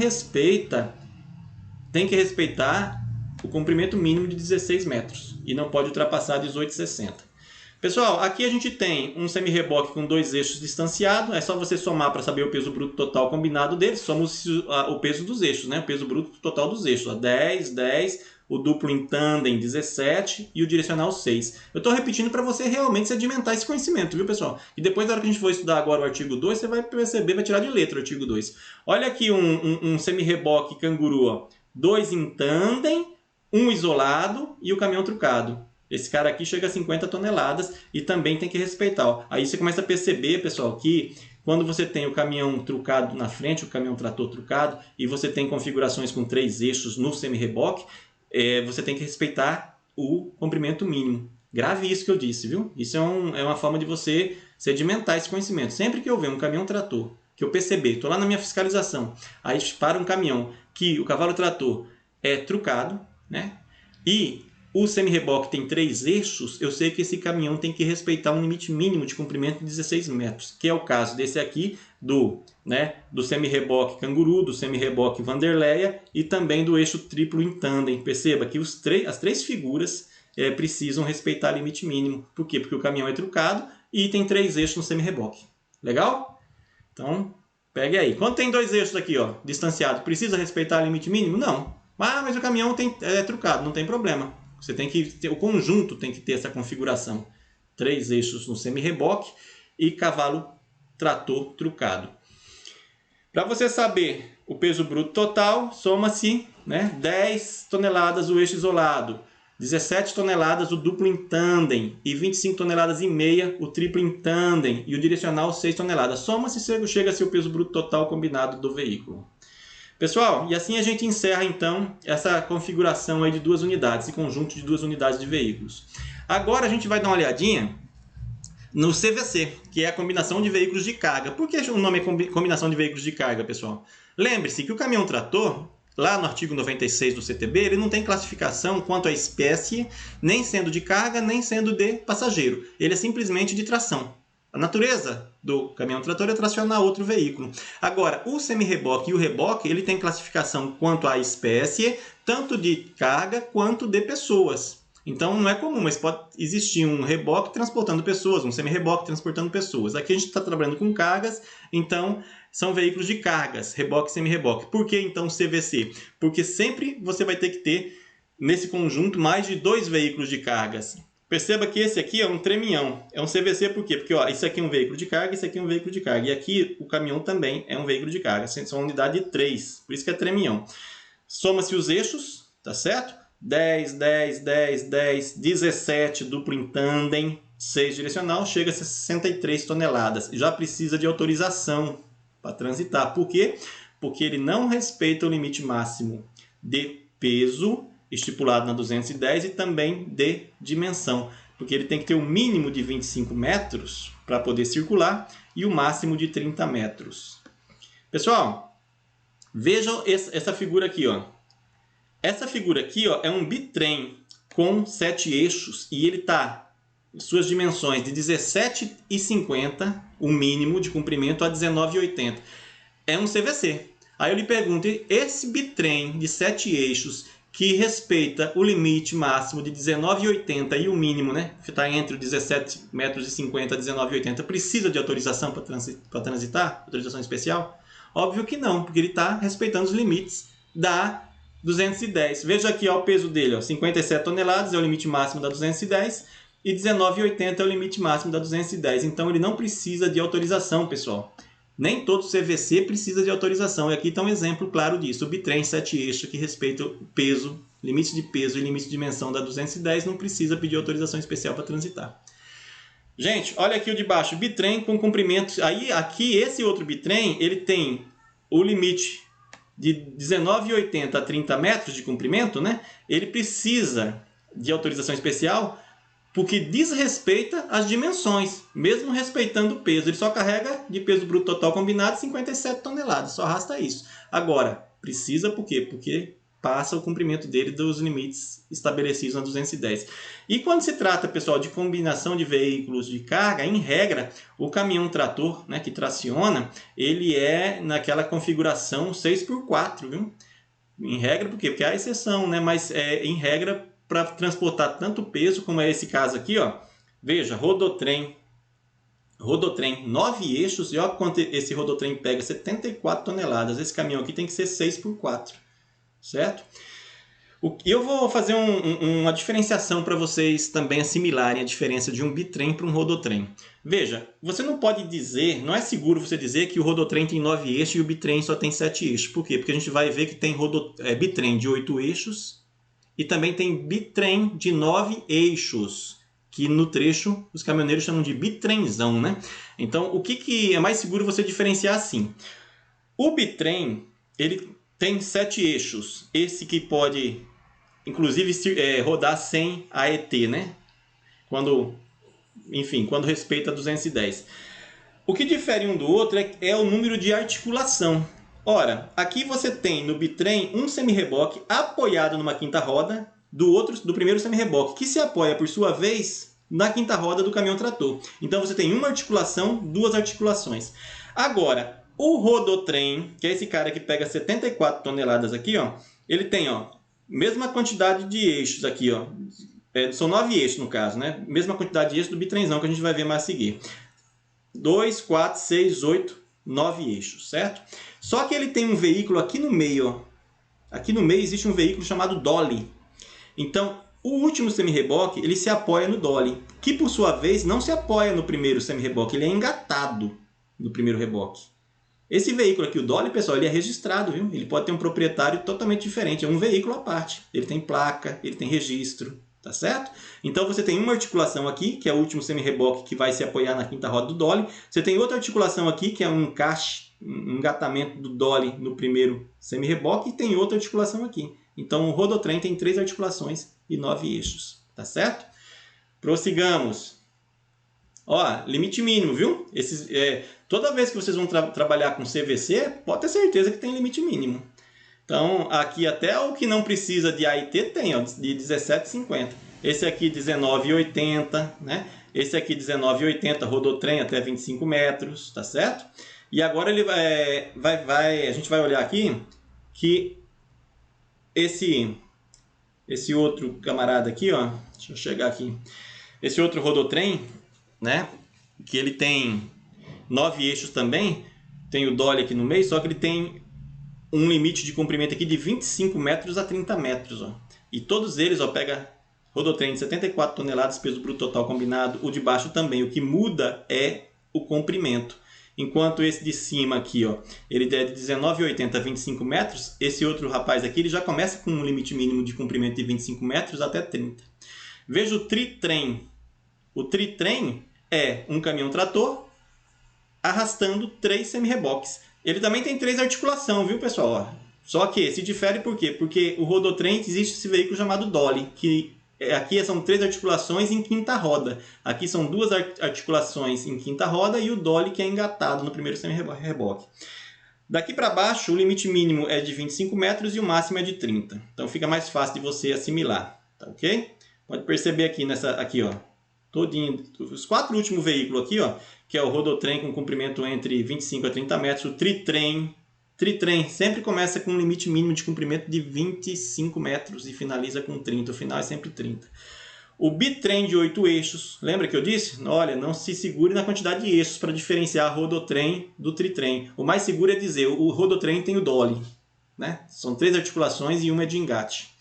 tem que respeitar o comprimento mínimo de 16 metros. E não pode ultrapassar 18,60. Pessoal, aqui a gente tem um semi-reboque com 2 eixos distanciados. É só você somar para saber o peso bruto total combinado deles. Somos o peso dos eixos, né? O peso bruto total dos eixos. 10, 10, o duplo em tandem 17 e o direcional 6. Eu estou repetindo para você realmente sedimentar esse conhecimento, viu, pessoal? E depois, na hora que a gente for estudar agora o artigo 2, você vai perceber, vai tirar de letra o artigo 2. Olha aqui um semi-reboque canguru, ó. 2 em tandem, um isolado e o caminhão trucado. Esse cara aqui chega a 50 toneladas e também tem que respeitar. Ó. Aí você começa a perceber, pessoal, que quando você tem o caminhão trucado na frente, o caminhão trator trucado, e você tem configurações com 3 eixos no semi-reboque, você tem que respeitar o comprimento mínimo. Grave isso que eu disse, viu? Isso é uma forma de você sedimentar esse conhecimento. Sempre que eu ver um caminhão trator, que eu perceber, estou lá na minha fiscalização, aí para um caminhão que o cavalo trator é trucado, né? E o semi-reboque tem 3 eixos, eu sei que esse caminhão tem que respeitar um limite mínimo de comprimento de 16 metros, que é o caso desse aqui do semi-reboque Canguru, do semi-reboque Vanderleia e também do eixo triplo em tandem. Perceba que as 3 figuras precisam respeitar limite mínimo. Por quê? Porque o caminhão é trucado e tem 3 eixos no semi-reboque. Legal? Então, pegue aí. Quando tem 2 eixos aqui, ó, distanciado, precisa respeitar limite mínimo? Não. Mas o caminhão é trucado, não tem problema. Você tem que ter, o conjunto tem que ter essa configuração. 3 eixos no semi-reboque e cavalo trator trucado. Para você saber o peso bruto total, soma-se 10 toneladas o eixo isolado, 17 toneladas o duplo em tandem e 25 toneladas e meia o triplo em tandem e o direcional 6 toneladas. Soma-se e chega-se o peso bruto total combinado do veículo. Pessoal, e assim a gente encerra então essa configuração aí de 2 unidades, esse conjunto de 2 unidades de veículos. Agora a gente vai dar uma olhadinha no CVC, que é a combinação de veículos de carga. Por que o nome é combinação de veículos de carga, pessoal? Lembre-se que o caminhão-trator, lá no artigo 96 do CTB, ele não tem classificação quanto à espécie, nem sendo de carga, nem sendo de passageiro. Ele é simplesmente de tração. A natureza do caminhão-trator é tracionar outro veículo. Agora, o semi-reboque e o reboque, ele tem classificação quanto à espécie, tanto de carga quanto de pessoas. Então, não é comum, mas pode existir um reboque transportando pessoas, um semi-reboque transportando pessoas. Aqui a gente está trabalhando com cargas, então são veículos de cargas, reboque e semi-reboque. Por que então CVC? Porque sempre você vai ter que ter, nesse conjunto, mais de 2 veículos de cargas. Perceba que esse aqui é um tremião, é um CVC por quê? Porque isso aqui é um veículo de carga, isso aqui é um veículo de carga. E aqui o caminhão também é um veículo de carga, são uma unidade de 3, por isso que é tremião. Soma-se os eixos, tá certo? 10, 10, 10, 10, 17 duplo em tandem, 6 direcional, chega a 63 toneladas. Já precisa de autorização para transitar. Por quê? Porque ele não respeita o limite máximo de peso estipulado na 210 e também de dimensão, porque ele tem que ter um mínimo de 25 metros para poder circular e o máximo de 30 metros. Pessoal, vejam essa figura aqui, ó. Essa figura aqui, ó, é um bitrem com 7 eixos e ele está suas dimensões de 17,50, o mínimo de comprimento, a 19,80. É um CVC. Aí eu lhe pergunto, esse bitrem de 7 eixos que respeita o limite máximo de 19,80 e o mínimo, que está entre 17,50 metros e 19,80, precisa de autorização para transitar? Autorização especial? Óbvio que não, porque ele está respeitando os limites da 210. Veja aqui ó, o peso dele, ó, 57 toneladas é o limite máximo da 210 e 19,80 é o limite máximo da 210. Então ele não precisa de autorização, pessoal. Nem todo CVC precisa de autorização. E aqui está um exemplo claro disso. O bitrem 7 eixos que respeita o peso, limite de peso e limite de dimensão da 210 não precisa pedir autorização especial para transitar. Gente, olha aqui o de baixo, bitrem com comprimento. Aí aqui esse outro bitrem, ele tem o limite de 19,80 a 30 metros de comprimento, Ele precisa de autorização especial porque desrespeita as dimensões, mesmo respeitando o peso. Ele só carrega de peso bruto total combinado 57 toneladas, só arrasta isso. Agora, precisa por quê? Porque passa o comprimento dele dos limites estabelecidos na 210. E quando se trata, pessoal, de combinação de veículos de carga, em regra, o caminhão-trator que traciona, ele é naquela configuração 6x4, viu? Em regra, por quê? Porque há exceção, mas em regra, para transportar tanto peso, como é esse caso aqui, ó. Veja, rodotrem, 9 eixos, e olha quanto esse rodotrem pega, 74 toneladas. Esse caminhão aqui tem que ser 6x4, certo? Eu vou fazer uma diferenciação para vocês também assimilarem a diferença de um bitrem para um rodotrem. Veja, você não pode dizer, não é seguro você dizer que o rodotrem tem 9 eixos e o bitrem só tem 7 eixos. Por quê? Porque a gente vai ver que tem bitrem de 8 eixos e também tem bitrem de 9 eixos. que no trecho os caminhoneiros chamam de bitrenzão, né? Então, o que é mais seguro você diferenciar assim? O bitrem, ele tem 7 eixos. Esse que pode, inclusive, rodar sem AET, né? Quando respeita 210. O que difere um do outro é o número de articulação. Ora, aqui você tem no bitrem um semi-reboque apoiado numa quinta roda do primeiro semi-reboque, que se apoia, por sua vez, na quinta roda do caminhão-trator. Então você tem uma articulação, duas articulações. Agora, o rodotrem, que é esse cara que pega 74 toneladas aqui, ó, ele tem, ó, mesma quantidade de eixos aqui, ó. São 9 eixos no caso, né? Mesma quantidade de eixos do bitrenzão que a gente vai ver mais a seguir. 2, 4, 6, 8, 9 eixos, certo? Só que ele tem um veículo aqui no meio, ó. Aqui no meio existe um veículo chamado dolly. Então, o último semi-reboque, ele se apoia no dolly, que por sua vez não se apoia no primeiro semi-reboque, ele é engatado no primeiro reboque. Esse veículo aqui, o dolly, pessoal, ele é registrado, viu? Ele pode ter um proprietário totalmente diferente, é um veículo à parte. Ele tem placa, ele tem registro, tá certo? Então você tem uma articulação aqui, que é o último semi-reboque que vai se apoiar na quinta roda do dolly. Você tem outra articulação aqui, que é um encaixe, um engatamento do dolly no primeiro semi-reboque, e tem outra articulação aqui. Então o rodotrem tem 3 articulações e 9 eixos, tá certo? Prossigamos. Ó, limite mínimo, viu? Toda vez que vocês vão trabalhar com CVC, pode ter certeza que tem limite mínimo. Então, aqui até o que não precisa de AIT tem, ó, de 17,50. Esse aqui 19,80, né? Esse aqui 19,80, rodotrem até 25 metros, tá certo? E agora ele a gente vai olhar aqui que esse outro camarada aqui, ó, deixa eu chegar aqui. Esse outro rodotrem, né? Que ele tem 9 eixos também, tem o dolly aqui no meio, só que ele tem um limite de comprimento aqui de 25 metros a 30 metros. Ó. E todos eles, ó, pega rodotrem de 74 toneladas, peso bruto total combinado, o de baixo também. O que muda é o comprimento. Enquanto esse de cima aqui, ó, ele é de 19,80 a 25 metros, esse outro rapaz aqui ele já começa com um limite mínimo de comprimento de 25 metros até 30. Veja o tritrem. O tritrem é um caminhão-trator arrastando 3 semi-reboques. Ele também tem 3 articulações, viu, pessoal? Só que se difere por quê? Porque o rodotrem existe esse veículo chamado dolly, que aqui são 3 articulações em quinta roda. Aqui são 2 articulações em quinta roda e o dolly que é engatado no primeiro semi-reboque. Daqui para baixo, o limite mínimo é de 25 metros e o máximo é de 30. Então fica mais fácil de você assimilar, tá ok? Pode perceber aqui, ó, todinho, os 4 últimos veículos aqui, ó, que é o rodotrem com comprimento entre 25 a 30 metros, o tritrem sempre começa com um limite mínimo de comprimento de 25 metros e finaliza com 30, o final é sempre 30. O bitrem de 8 eixos, lembra que eu disse? Olha, não se segure na quantidade de eixos para diferenciar rodotrem do tritrem. O mais seguro é dizer, o rodotrem tem o dolly, né? São 3 articulações e uma é de engate.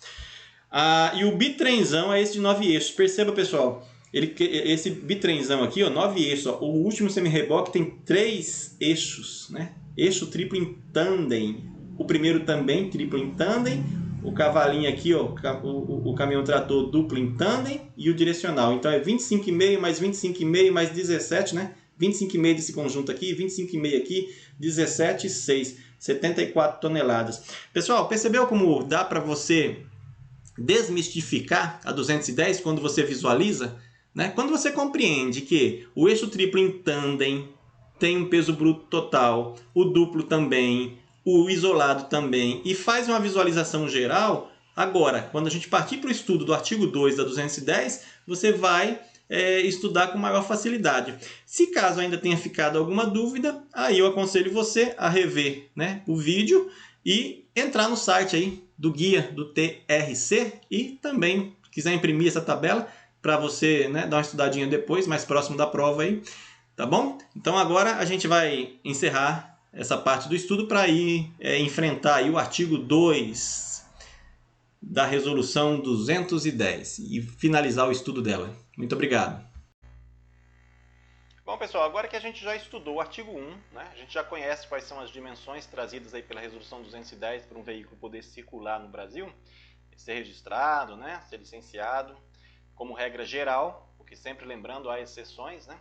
E o bitrenzão é esse de 9 eixos. Perceba, pessoal, esse bitrenzão aqui, ó, 9 eixos. Ó, o último semi-reboque tem 3 eixos, né? Eixo triplo em tandem. O primeiro também triplo em tandem. O cavalinho aqui, ó, o caminhão-trator duplo em tandem e o direcional. Então é 25,5 mais 25,5 mais 17, né? 25,5 desse conjunto aqui, 25,5 aqui, 17,6. 74 toneladas. Pessoal, percebeu como dá para você desmistificar a 210 quando você visualiza? Né? Quando você compreende que o eixo triplo em tandem tem um peso bruto total, o duplo também, o isolado também, e faz uma visualização geral, agora, quando a gente partir para o estudo do artigo 2 da 210, você vai estudar com maior facilidade. Se caso ainda tenha ficado alguma dúvida, aí eu aconselho você a rever, né, o vídeo e entrar no site aí do guia do TRC e também quiser imprimir essa tabela para você, né, dar uma estudadinha depois, mais próximo da prova aí, tá bom? Então agora a gente vai encerrar essa parte do estudo para ir enfrentar aí o artigo 2 da resolução 210 e finalizar o estudo dela. Muito obrigado. Bom, pessoal, agora que a gente já estudou o artigo 1, né, a gente já conhece quais são as dimensões trazidas aí pela resolução 210 para um veículo poder circular no Brasil, ser registrado, né, ser licenciado, como regra geral, porque sempre lembrando, há exceções, né?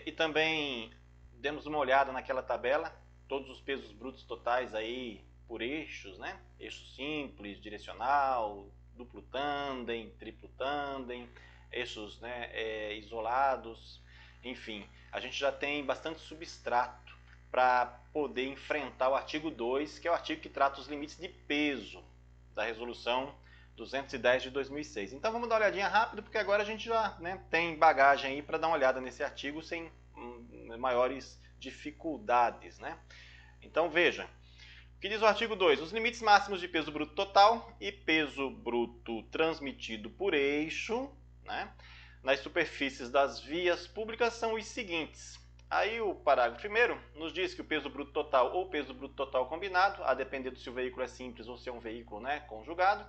E também demos uma olhada naquela tabela, todos os pesos brutos totais aí por eixos, né? Eixo simples, direcional, duplo tandem, triplo tandem, eixos, né, isolados, enfim, a gente já tem bastante substrato para poder enfrentar o artigo 2, que é o artigo que trata os limites de peso da resolução 210 de 2006. Então vamos dar uma olhadinha rápido, porque agora a gente já, né, tem bagagem aí para dar uma olhada nesse artigo sem maiores dificuldades, né? Então veja, o que diz o artigo 2? Os limites máximos de peso bruto total e peso bruto transmitido por eixo, né, nas superfícies das vias públicas são os seguintes. Aí o parágrafo primeiro nos diz que o peso bruto total ou peso bruto total combinado, a depender de se o veículo é simples ou se é um veículo, né, conjugado,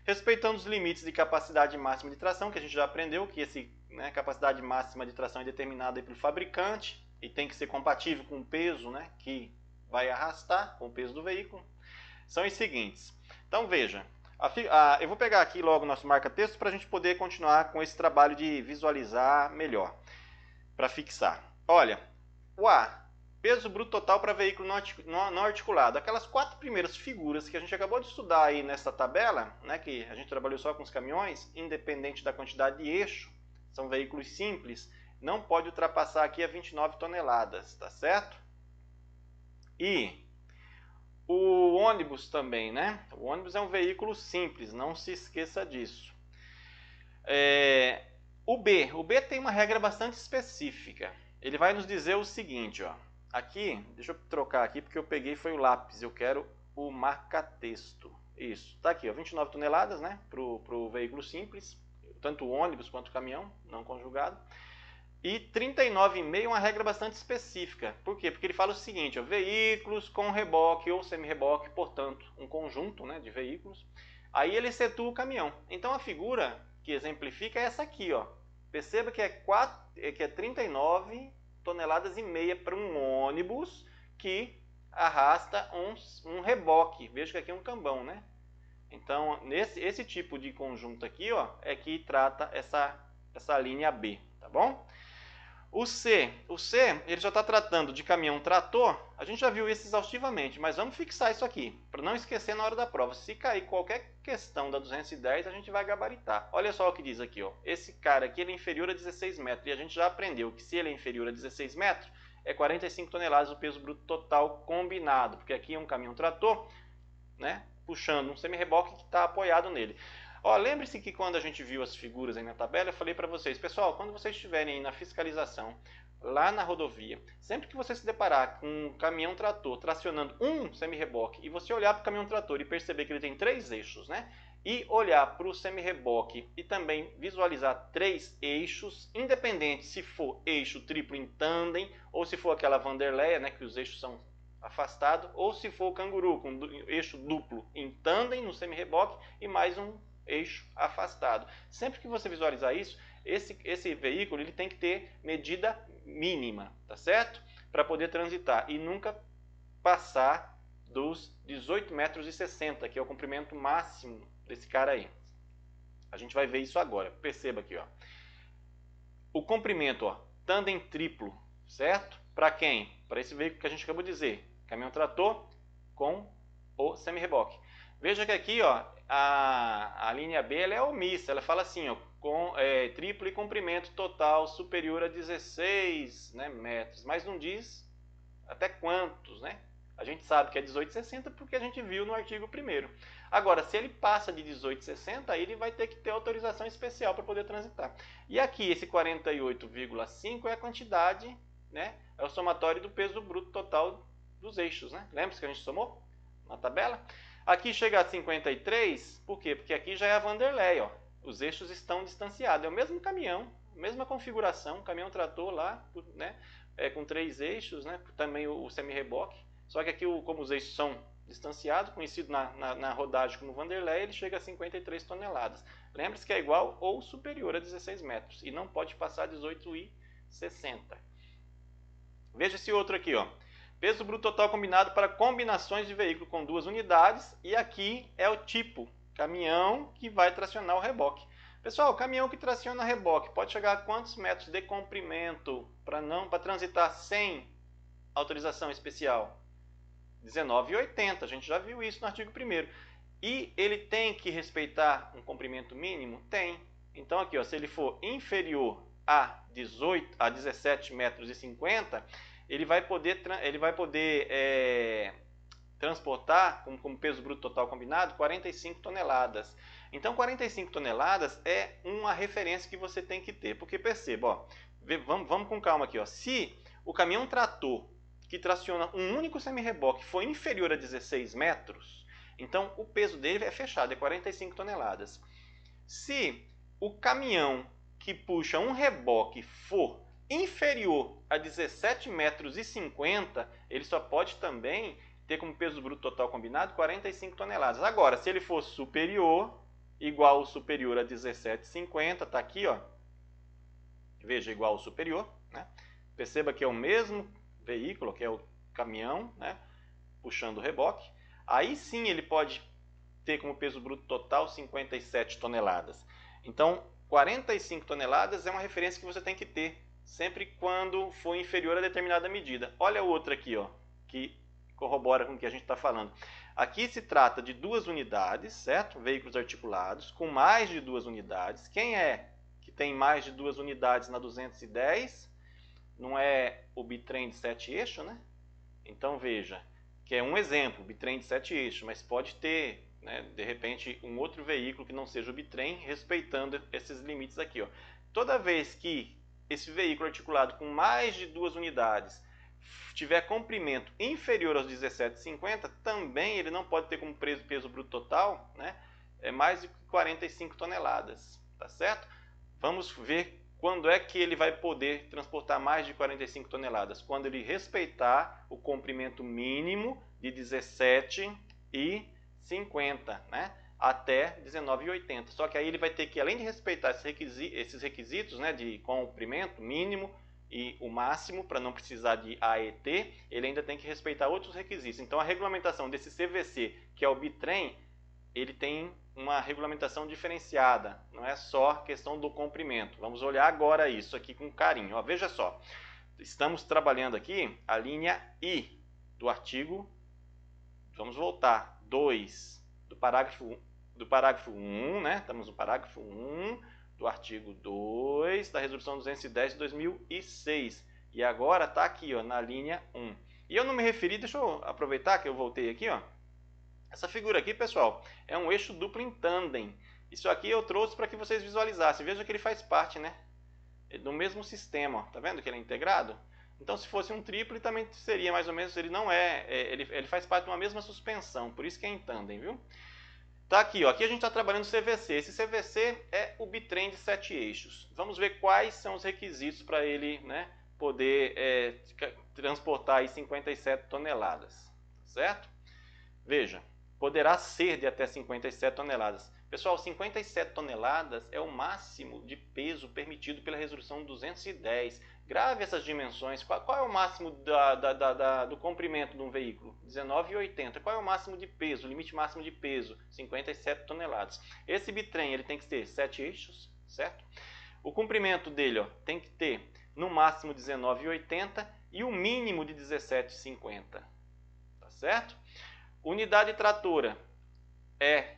respeitando os limites de capacidade máxima de tração, que a gente já aprendeu que essa capacidade máxima de tração é determinada pelo fabricante e tem que ser compatível com o peso, né, que vai arrastar, com o peso do veículo, são os seguintes. Então veja, eu vou pegar aqui logo o nosso marca-texto para a gente poder continuar com esse trabalho de visualizar melhor, para fixar. Olha, o A, peso bruto total para veículo não articulado. Aquelas 4 primeiras figuras que a gente acabou de estudar aí nessa tabela, né, que a gente trabalhou só com os caminhões, independente da quantidade de eixo, são veículos simples, não pode ultrapassar aqui a 29 toneladas, tá certo? E o ônibus também, né? O ônibus é um veículo simples, não se esqueça disso. O B tem uma regra bastante específica. Ele vai nos dizer o seguinte, ó. Aqui, deixa eu trocar aqui porque eu peguei foi o lápis, eu quero o marca-texto. Isso, tá aqui, ó, 29 toneladas, né? Pro veículo simples, tanto o ônibus quanto o caminhão, não conjugado. E 39,5 é uma regra bastante específica. Por quê? Porque ele fala o seguinte, ó, veículos com reboque ou semi-reboque, portanto, um conjunto, né, de veículos. Aí ele excetua o caminhão. Então a figura que exemplifica é essa aqui, ó. Perceba que é 39 toneladas e meia para um ônibus que arrasta um reboque. Veja que aqui é um cambão, né? Então, esse tipo de conjunto aqui, ó, é que trata essa linha B, tá bom? O C, ele já está tratando de caminhão-trator, a gente já viu isso exaustivamente, mas vamos fixar isso aqui, para não esquecer na hora da prova. Se cair qualquer questão da 210, a gente vai gabaritar. Olha só o que diz aqui, ó. Esse cara aqui ele é inferior a 16 metros, e a gente já aprendeu que se ele é inferior a 16 metros, é 45 toneladas o peso bruto total combinado, porque aqui é um caminhão-trator, né, puxando um semi-reboque que está apoiado nele. Ó, lembre-se que quando a gente viu as figuras aí na tabela, eu falei para vocês, pessoal, quando vocês estiverem aí na fiscalização, lá na rodovia, sempre que você se deparar com um caminhão-trator tracionando um semi-reboque e você olhar para o caminhão-trator e perceber que ele tem 3 eixos, né? E olhar para o semi-reboque e também visualizar 3 eixos, independente se for eixo triplo em tandem ou se for aquela Vanderleia, né, que os eixos são afastados, ou se for o canguru com eixo duplo em tandem no semi-reboque e mais um eixo afastado. Sempre que você visualizar isso, esse veículo ele tem que ter medida mínima, tá certo? Para poder transitar e nunca passar dos 18,60 metros, que é o comprimento máximo desse cara aí. A gente vai ver isso agora. Perceba aqui, ó. O comprimento, ó, tandem triplo, certo? Para quem? Para esse veículo que a gente acabou de dizer, caminhão-trator com o semi-reboque. Veja que aqui, ó, a linha B ela é omissa, ela fala assim, ó, com triplo e comprimento total superior a 16, né, metros, mas não diz até quantos, né? A gente sabe que é 18,60 porque a gente viu no artigo 1º. Agora, se ele passa de 18,60, aí ele vai ter que ter autorização especial para poder transitar. E aqui, esse 48,5 é a quantidade, né? É o somatório do peso bruto total dos eixos, né? Lembra-se que a gente somou na tabela? Aqui chega a 53, por quê? Porque aqui já é a Vanderleia, ó. Os eixos estão distanciados. É o mesmo caminhão, mesma configuração, caminhão-trator lá, né? Com 3 eixos, né? Também o semi-reboque. Só que aqui, como os eixos são distanciados, conhecido na rodagem como Vanderleia, ele chega a 53 toneladas. Lembre-se que é igual ou superior a 16 metros e não pode passar 18,60. Veja esse outro aqui, ó. Peso bruto total combinado para combinações de veículo com 2 unidades. E aqui é o tipo caminhão que vai tracionar o reboque. Pessoal, caminhão que traciona reboque pode chegar a quantos metros de comprimento para transitar sem autorização especial? 19,80. A gente já viu isso no artigo 1º. E ele tem que respeitar um comprimento mínimo? Tem. Então aqui, ó, se ele for inferior a 17,50 metros, ele vai poder transportar, como peso bruto total combinado, 45 toneladas. Então 45 toneladas é uma referência que você tem que ter. Porque perceba, ó, vamos com calma aqui, ó. Se o caminhão trator que traciona um único semi-reboque for inferior a 16 metros, então o peso dele é fechado, é 45 toneladas. Se o caminhão que puxa um reboque for inferior a 17,50 metros, ele só pode também ter como peso bruto total combinado 45 toneladas. Agora, se ele for superior, igual ou superior a 17,50, tá aqui, ó. Veja, igual ou superior, né? Perceba que é o mesmo veículo, que é o caminhão, né, puxando o reboque. Aí sim ele pode ter como peso bruto total 57 toneladas. Então, 45 toneladas é uma referência que você tem que ter sempre quando for inferior a determinada medida. Olha outra aqui, ó, que corrobora com o que a gente está falando. Aqui se trata de 2 unidades, certo? Veículos articulados com mais de 2 unidades. Quem é que tem mais de 2 unidades na 210? Não é o bitrem de 7 eixos, né? Então veja, que é um exemplo, bitrem de 7 eixos, mas pode ter, né, de repente, um outro veículo que não seja o bitrem, respeitando esses limites aqui, ó. Toda vez que esse veículo articulado com mais de 2 unidades tiver comprimento inferior aos 17,50, também ele não pode ter como peso bruto total, né, mais de 45 toneladas, tá certo? Vamos ver quando é que ele vai poder transportar mais de 45 toneladas? Quando ele respeitar o comprimento mínimo de 17,50, né? Até 19,80. Só que aí ele vai ter que, além de respeitar esses requisitos, né, de comprimento mínimo e o máximo, para não precisar de AET, ele ainda tem que respeitar outros requisitos. Então a regulamentação desse CVC, que é o bitrem, ele tem uma regulamentação diferenciada, não é só questão do comprimento. Vamos olhar agora isso aqui com carinho. Ó, veja só, estamos trabalhando aqui a linha I do artigo, vamos voltar, 2, do parágrafo 1, né? Estamos no parágrafo 1 do artigo 2 da Resolução 210 de 2006. E agora está aqui, ó, na linha 1. E eu não me referi, deixa eu aproveitar que eu voltei aqui, ó. Essa figura aqui, pessoal, é um eixo duplo em tandem. Isso aqui eu trouxe para que vocês visualizassem. Veja que ele faz parte, né, do mesmo sistema. Ó. Tá vendo que ele é integrado? Então, se fosse um triplo, ele também seria mais ou menos... Ele não é... Ele faz parte de uma mesma suspensão. Por isso que é em tandem, viu? Tá aqui, ó. Aqui a gente está trabalhando o CVC. Esse CVC é o bitrem de 7 eixos. Vamos ver quais são os requisitos para ele, né, poder transportar aí 57 toneladas. Certo? Veja. Poderá ser de até 57 toneladas. Pessoal, 57 toneladas é o máximo de peso permitido pela Resolução 210. Grave essas dimensões. Qual é o máximo do comprimento de um veículo? 19,80. Qual é o máximo de peso, o limite máximo de peso? 57 toneladas. Esse bitrem ele tem que ter 7 eixos, certo? O comprimento dele, ó, tem que ter no máximo 19,80 e o mínimo de 17,50. Tá certo? Unidade tratora é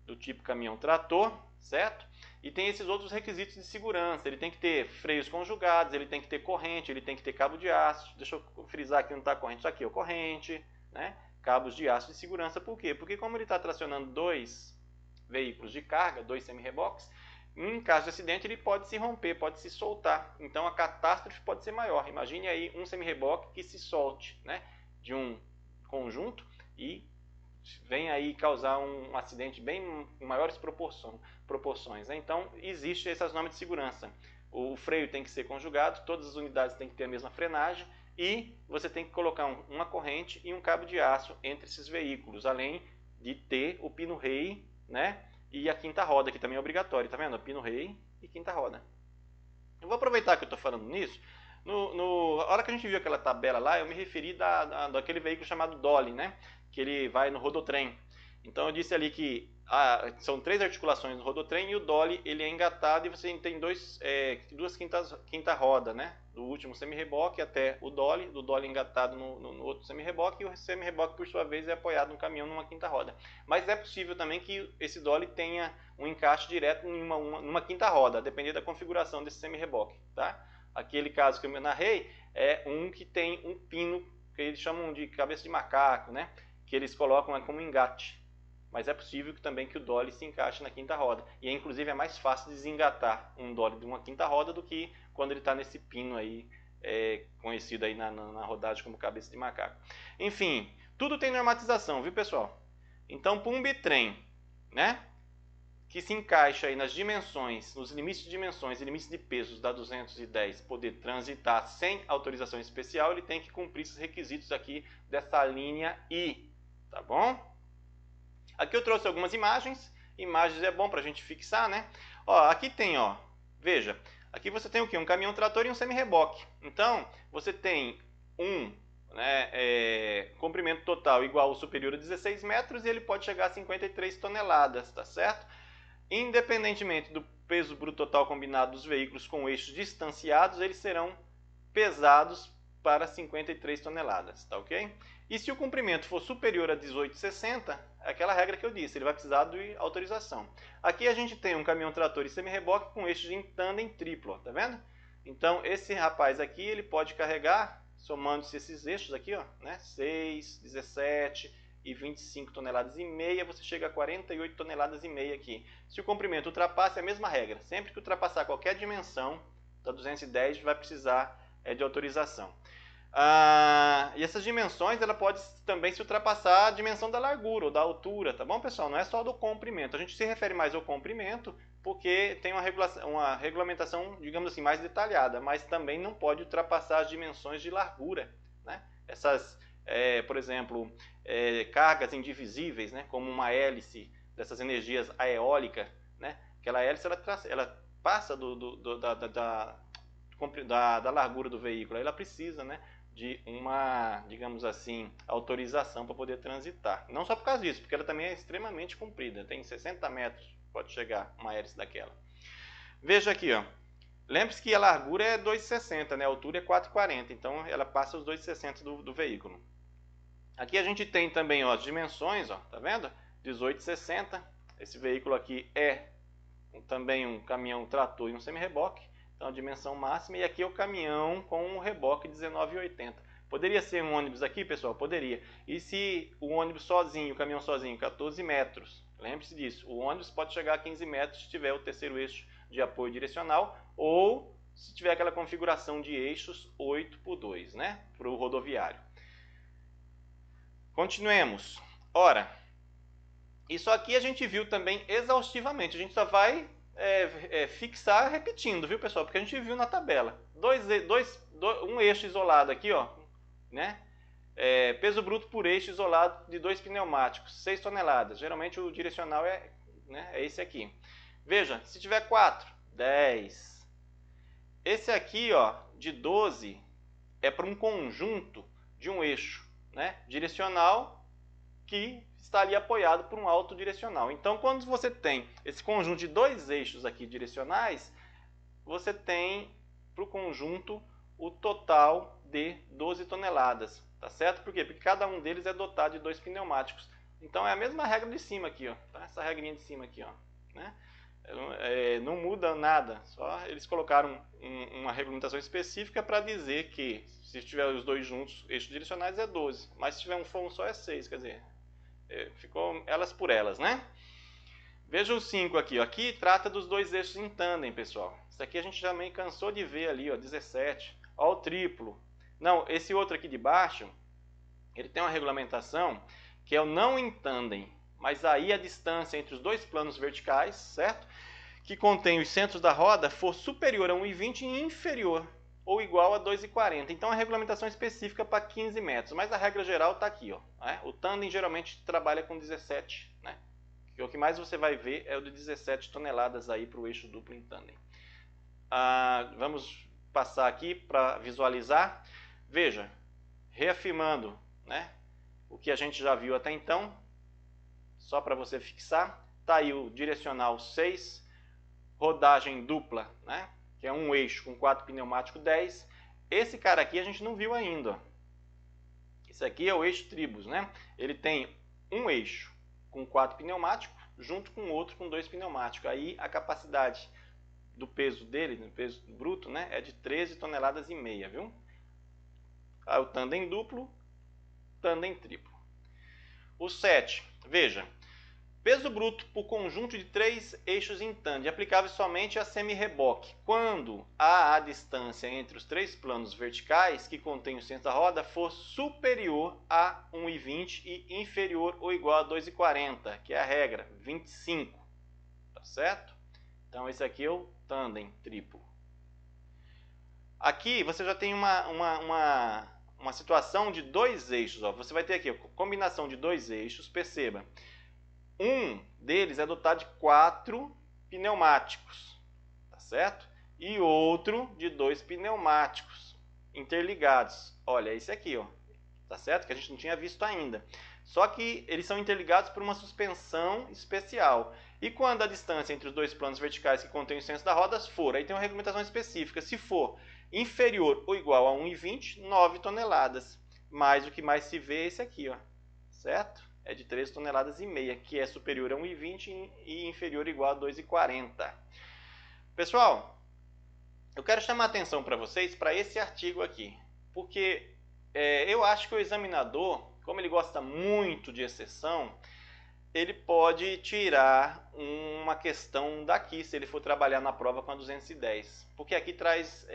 do tipo caminhão trator, certo? E tem esses outros requisitos de segurança. Ele tem que ter freios conjugados, ele tem que ter corrente, ele tem que ter cabo de aço. Deixa eu frisar aqui, não está corrente. Isso aqui é corrente, né? Cabos de aço de segurança. Por quê? Porque como ele está tracionando 2 veículos de carga, 2 semi-reboques, em caso de acidente ele pode se romper, pode se soltar. Então a catástrofe pode ser maior. Imagine aí um semi-reboque que se solte, né, de um conjunto e vem aí causar um acidente bem em maiores proporções. Né? Então, existem essas normas de segurança. O freio tem que ser conjugado, todas as unidades têm que ter a mesma frenagem e você tem que colocar uma corrente e um cabo de aço entre esses veículos, além de ter o pino-rei, né? E a quinta roda, que também é obrigatório, tá vendo? Pino-rei e quinta roda. Eu vou aproveitar que eu estou falando nisso. Na hora que a gente viu aquela tabela lá, eu me referi daquele veículo chamado Dolly, né? Que ele vai no rodotrem. Então eu disse ali que são 3 articulações no rodotrem e o dolly ele é engatado e você tem duas quinta roda, né? Do último semi-reboque até o dolly, do dolly engatado no outro semi-reboque e o semi-reboque por sua vez é apoiado no caminhão numa quinta roda. Mas é possível também que esse dolly tenha um encaixe direto numa quinta roda, a depender da configuração desse semi-reboque, tá? Aquele caso que eu me narrei é um que tem um pino que eles chamam de cabeça de macaco, né? Que eles colocam como engate. Mas é possível também que o dolly se encaixe na quinta roda. E inclusive é mais fácil desengatar um dolly de uma quinta roda do que quando ele está nesse pino aí, conhecido aí na rodagem como cabeça de macaco. Enfim, tudo tem normatização, viu pessoal? Então, para um bitrem, né, que se encaixa aí nas dimensões, nos limites de dimensões e limites de pesos da 210 poder transitar sem autorização especial, ele tem que cumprir esses requisitos aqui dessa linha I, tá bom? Aqui eu trouxe algumas imagens. Imagens é bom para a gente fixar, né? Ó, aqui tem, ó, veja, aqui você tem o que? Um caminhão trator e um semi-reboque. Então, você tem comprimento total igual ou superior a 16 metros e ele pode chegar a 53 toneladas, tá certo? Independentemente do peso bruto total combinado dos veículos com eixos distanciados, eles serão pesados para 53 toneladas, tá ok? E se o comprimento for superior a 18,60, é aquela regra que eu disse, ele vai precisar de autorização. Aqui a gente tem um caminhão trator e semi-reboque com eixos em tandem triplo, ó, tá vendo? Então esse rapaz aqui, ele pode carregar, somando-se esses eixos aqui, ó, né? 6, 17 e 25 toneladas e meia, você chega a 48 toneladas e meia aqui. Se o comprimento ultrapassa, é a mesma regra. Sempre que ultrapassar qualquer dimensão da 210, vai precisar de autorização. E essas dimensões, ela pode também se ultrapassar a dimensão da largura ou da altura, tá bom, pessoal? Não é só do comprimento. A gente se refere mais ao comprimento porque tem uma regulamentação, digamos assim, mais detalhada, mas também não pode ultrapassar as dimensões de largura, né? Essas, por exemplo, cargas indivisíveis, né? Como uma hélice dessas energias eólicas, né? Aquela hélice, ela passa da largura do veículo, ela precisa, né, de uma, digamos assim, autorização para poder transitar. Não só por causa disso, porque ela também é extremamente comprida, tem 60 metros, pode chegar uma hélice daquela. Veja aqui, ó. Lembre-se que a largura é 2,60, né? A altura é 4,40, então ela passa os 2,60 do veículo. Aqui a gente tem também, ó, as dimensões, ó, tá vendo? 18,60. Esse veículo aqui é também um caminhão trator e um semi-reboque. Então a dimensão máxima, e aqui é o caminhão com o reboque 19,80. Poderia ser um ônibus aqui, pessoal? Poderia. E se o ônibus sozinho, o caminhão sozinho, 14 metros? Lembre-se disso, o ônibus pode chegar a 15 metros se tiver o terceiro eixo de apoio direcional ou se tiver aquela configuração de eixos 8x2, né? Para o rodoviário. Continuemos. Ora, isso aqui a gente viu também exaustivamente. A gente só vai fixar repetindo, viu, pessoal? Porque a gente viu na tabela. Um eixo isolado aqui, ó, né? Peso bruto por eixo isolado de 2 pneumáticos, 6 toneladas. Geralmente o direcional é esse aqui. Veja, se tiver 4, 10. Esse aqui, ó, de 12 é para um conjunto de um eixo, né? Direcional que está ali apoiado por um autodirecional. Então, quando você tem esse conjunto de dois eixos aqui direcionais, você tem para o conjunto o total de 12 toneladas, tá certo? Por quê? Porque cada um deles é dotado de 2 pneumáticos. Então, é a mesma regra de cima aqui, ó, tá? Essa regrinha de cima aqui, ó, né? Não muda nada, só eles colocaram uma regulamentação específica para dizer que se tiver os dois juntos, eixos direcionais é 12, mas se tiver um só é 6, quer dizer, ficou elas por elas, né? Veja o 5 aqui, ó. Aqui trata dos dois eixos em tandem, pessoal. Isso aqui a gente também cansou de ver ali, ó, 17. Ó o triplo. Não, esse outro aqui de baixo, ele tem uma regulamentação que é o não em tandem, mas aí a distância entre os dois planos verticais, certo? Que contém os centros da roda for superior a 1,20 e inferior ou igual a 2,40. Então a regulamentação específica para 15 metros, mas a regra geral está aqui, ó, né? O tandem geralmente trabalha com 17, né? E o que mais você vai ver é o de 17 toneladas aí para o eixo duplo em tandem. Vamos passar aqui para visualizar. Veja, reafirmando, né, o que a gente já viu até então. só para você fixar. Tá aí o direcional 6, rodagem dupla, né? Que é um eixo com 4 pneumático 10. Esse cara aqui a gente não viu ainda, ó. Esse aqui é o eixo Tribus, né? Ele tem um eixo com 4 pneumáticos, junto com outro com 2 pneumáticos. Aí a capacidade do peso dele, do peso bruto, né, é de 13 toneladas e meia, viu? Aí o tandem duplo, tandem triplo. O 7, veja, peso bruto por conjunto de 3 eixos em tandem, aplicável somente a semi-reboque, quando a distância entre os 3 planos verticais que contêm o centro da roda for superior a 1,20 e inferior ou igual a 2,40, que é a regra, 25, tá certo? Então esse aqui é o tandem triplo. Aqui você já tem uma situação de 2 eixos, ó. Você vai ter aqui a combinação de 2 eixos, perceba. Um deles é dotado de 4 pneumáticos, tá certo? E outro de 2 pneumáticos interligados. Olha, esse aqui, ó, tá certo? Que a gente não tinha visto ainda. Só que eles são interligados por uma suspensão especial. E quando a distância entre os 2 planos verticais que contêm o centro da roda for, aí tem uma regulamentação específica, se for inferior ou igual a 1,20, 9 toneladas. Mas o que mais se vê é esse aqui, ó, certo? É de 13 toneladas e meia, que é superior a 1,20 e inferior ou igual a 2,40. Pessoal, eu quero chamar a atenção para vocês para esse artigo aqui, porque eu acho que o examinador, como ele gosta muito de exceção, ele pode tirar uma questão daqui, se ele for trabalhar na prova com a 210. Porque aqui traz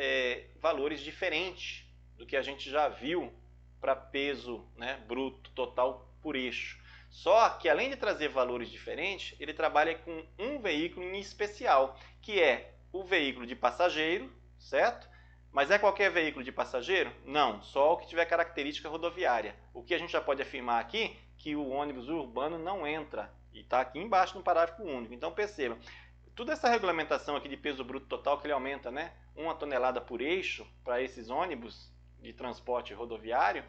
valores diferentes do que a gente já viu para peso, né, bruto total por eixo. Só que, além de trazer valores diferentes, ele trabalha com um veículo em especial, que é o veículo de passageiro, certo? Mas é qualquer veículo de passageiro? Não, só o que tiver característica rodoviária. O que a gente já pode afirmar aqui, que o ônibus urbano não entra. E está aqui embaixo no parágrafo único. Então perceba, toda essa regulamentação aqui de peso bruto total que ele aumenta, né, 1 tonelada por eixo para esses ônibus de transporte rodoviário,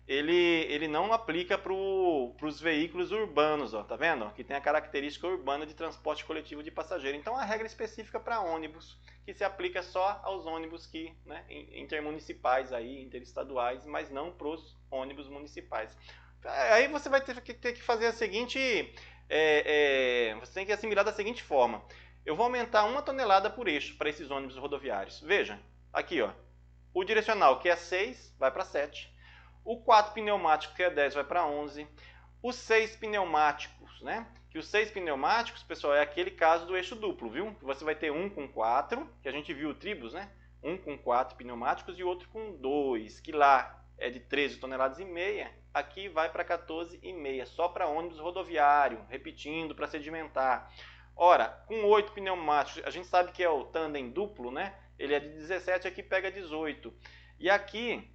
ele não aplica para os veículos urbanos, ó, tá vendo? Que tem a característica urbana de transporte coletivo de passageiro. Então a regra específica para ônibus, que se aplica só aos ônibus que, né, intermunicipais, aí, interestaduais, mas não para os ônibus municipais. Aí você vai ter que fazer a seguinte, você tem que assimilar da seguinte forma. Eu vou aumentar 1 tonelada por eixo para esses ônibus rodoviários. Veja, aqui, ó, o direcional, que é 6, vai para 7. O 4 pneumático, que é 10, vai para 11. Os 6 pneumáticos, né? Que os 6 pneumáticos, pessoal, é aquele caso do eixo duplo, viu? Você vai ter um com 4, que a gente viu o Tribus, né? Um com 4 pneumáticos e outro com 2, que lá é de 13 toneladas e meia. Aqui vai para 14,5, só para ônibus rodoviário, repetindo, para sedimentar. Ora, com 8 pneumáticos, a gente sabe que é o tandem duplo, né? Ele é de 17, aqui pega 18. E aqui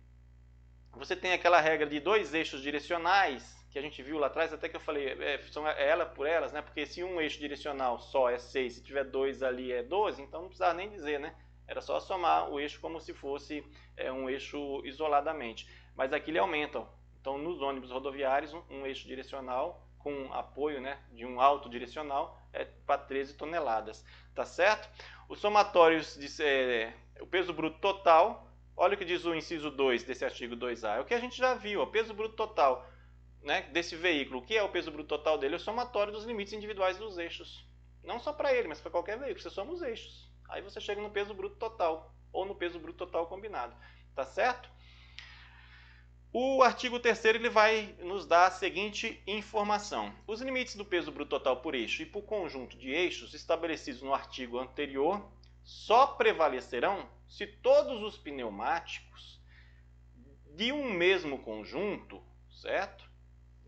você tem aquela regra de 2 eixos direcionais, que a gente viu lá atrás, até que eu falei, são ela por elas, né? Porque se um eixo direcional só é 6, se tiver 2 ali é 12, então não precisava nem dizer, né? Era só somar o eixo como se fosse um eixo isoladamente. Mas aqui ele aumenta, ó. Então nos ônibus rodoviários, um eixo direcional com apoio, né, de um alto direcional é para 13 toneladas, tá certo? Os somatórios, o peso bruto total, olha o que diz o inciso 2 desse artigo 2A, é o que a gente já viu, o peso bruto total, né, desse veículo. O que é o peso bruto total dele? É o somatório dos limites individuais dos eixos. Não só para ele, mas para qualquer veículo, você soma os eixos. Aí você chega no peso bruto total, ou no peso bruto total combinado, tá certo? O artigo 3º ele vai nos dar a seguinte informação. Os limites do peso bruto total por eixo e por conjunto de eixos estabelecidos no artigo anterior só prevalecerão se todos os pneumáticos de um mesmo conjunto, certo?